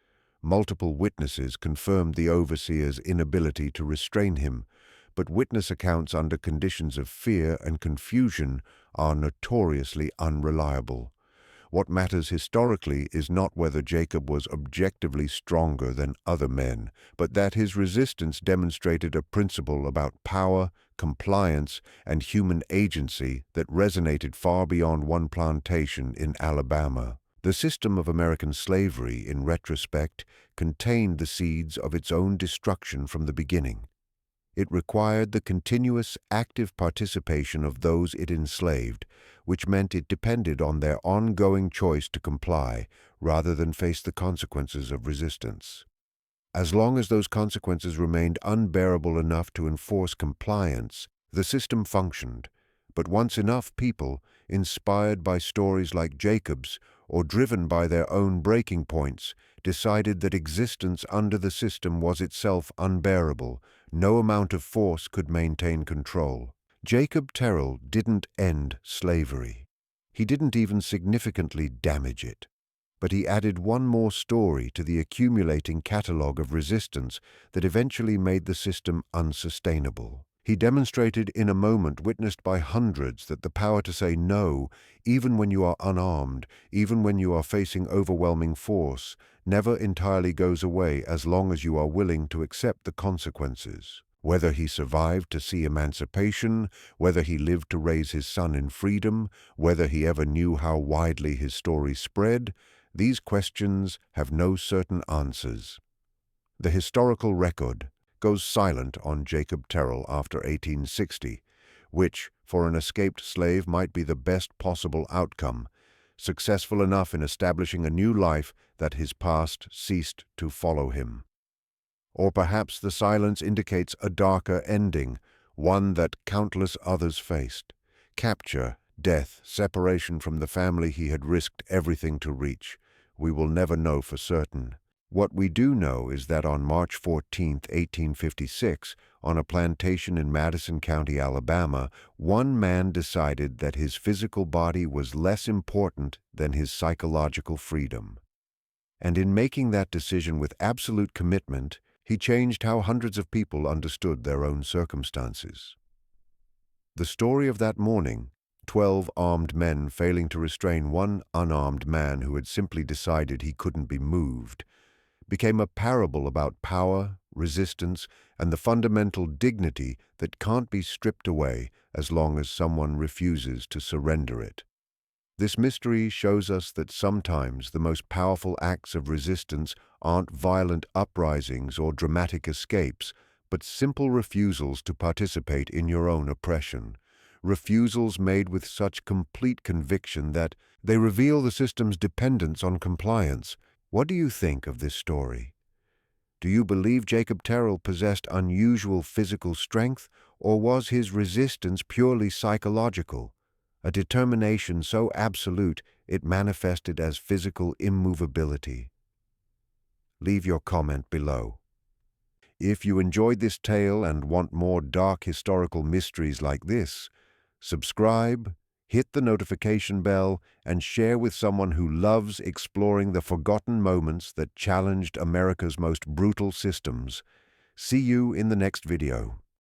Multiple witnesses confirmed the overseer's inability to restrain him, but witness accounts under conditions of fear and confusion are notoriously unreliable. What matters historically is not whether Jacob was objectively stronger than other men, but that his resistance demonstrated a principle about power, compliance, and human agency that resonated far beyond one plantation in Alabama. The system of American slavery, in retrospect, contained the seeds of its own destruction from the beginning. It required the continuous, active participation of those it enslaved, which meant it depended on their ongoing choice to comply rather than face the consequences of resistance. As long as those consequences remained unbearable enough to enforce compliance, the system functioned. But once enough people, inspired by stories like Jacob's or driven by their own breaking points, decided that existence under the system was itself unbearable, no amount of force could maintain control. Jacob Terrell didn't end slavery. He didn't even significantly damage it. But he added one more story to the accumulating catalogue of resistance that eventually made the system unsustainable. He demonstrated in a moment witnessed by hundreds that the power to say no, even when you are unarmed, even when you are facing overwhelming force, never entirely goes away as long as you are willing to accept the consequences. Whether he survived to see emancipation, whether he lived to raise his son in freedom, whether he ever knew how widely his story spread, these questions have no certain answers. The historical record goes silent on Jacob Terrell after 1860, which, for an escaped slave, might be the best possible outcome, successful enough in establishing a new life that his past ceased to follow him. Or perhaps the silence indicates a darker ending, one that countless others faced. Capture, death, separation from the family he had risked everything to reach. We will never know for certain. What we do know is that on March 14, 1856, on a plantation in Madison County, Alabama, one man decided that his physical body was less important than his psychological freedom. And in making that decision with absolute commitment, he changed how hundreds of people understood their own circumstances. The story of that morning, 12 armed men failing to restrain one unarmed man who had simply decided he couldn't be moved, became a parable about power, resistance, and the fundamental dignity that can't be stripped away as long as someone refuses to surrender it. This mystery shows us that sometimes the most powerful acts of resistance aren't violent uprisings or dramatic escapes, but simple refusals to participate in your own oppression. Refusals made with such complete conviction that they reveal the system's dependence on compliance. What do you think of this story? Do you believe Jacob Terrell possessed unusual physical strength, or was his resistance purely psychological? A determination so absolute it manifested as physical immovability? Leave your comment below. If you enjoyed this tale and want more dark historical mysteries like this, subscribe, hit the notification bell, and share with someone who loves exploring the forgotten moments that challenged America's most brutal systems. See you in the next video.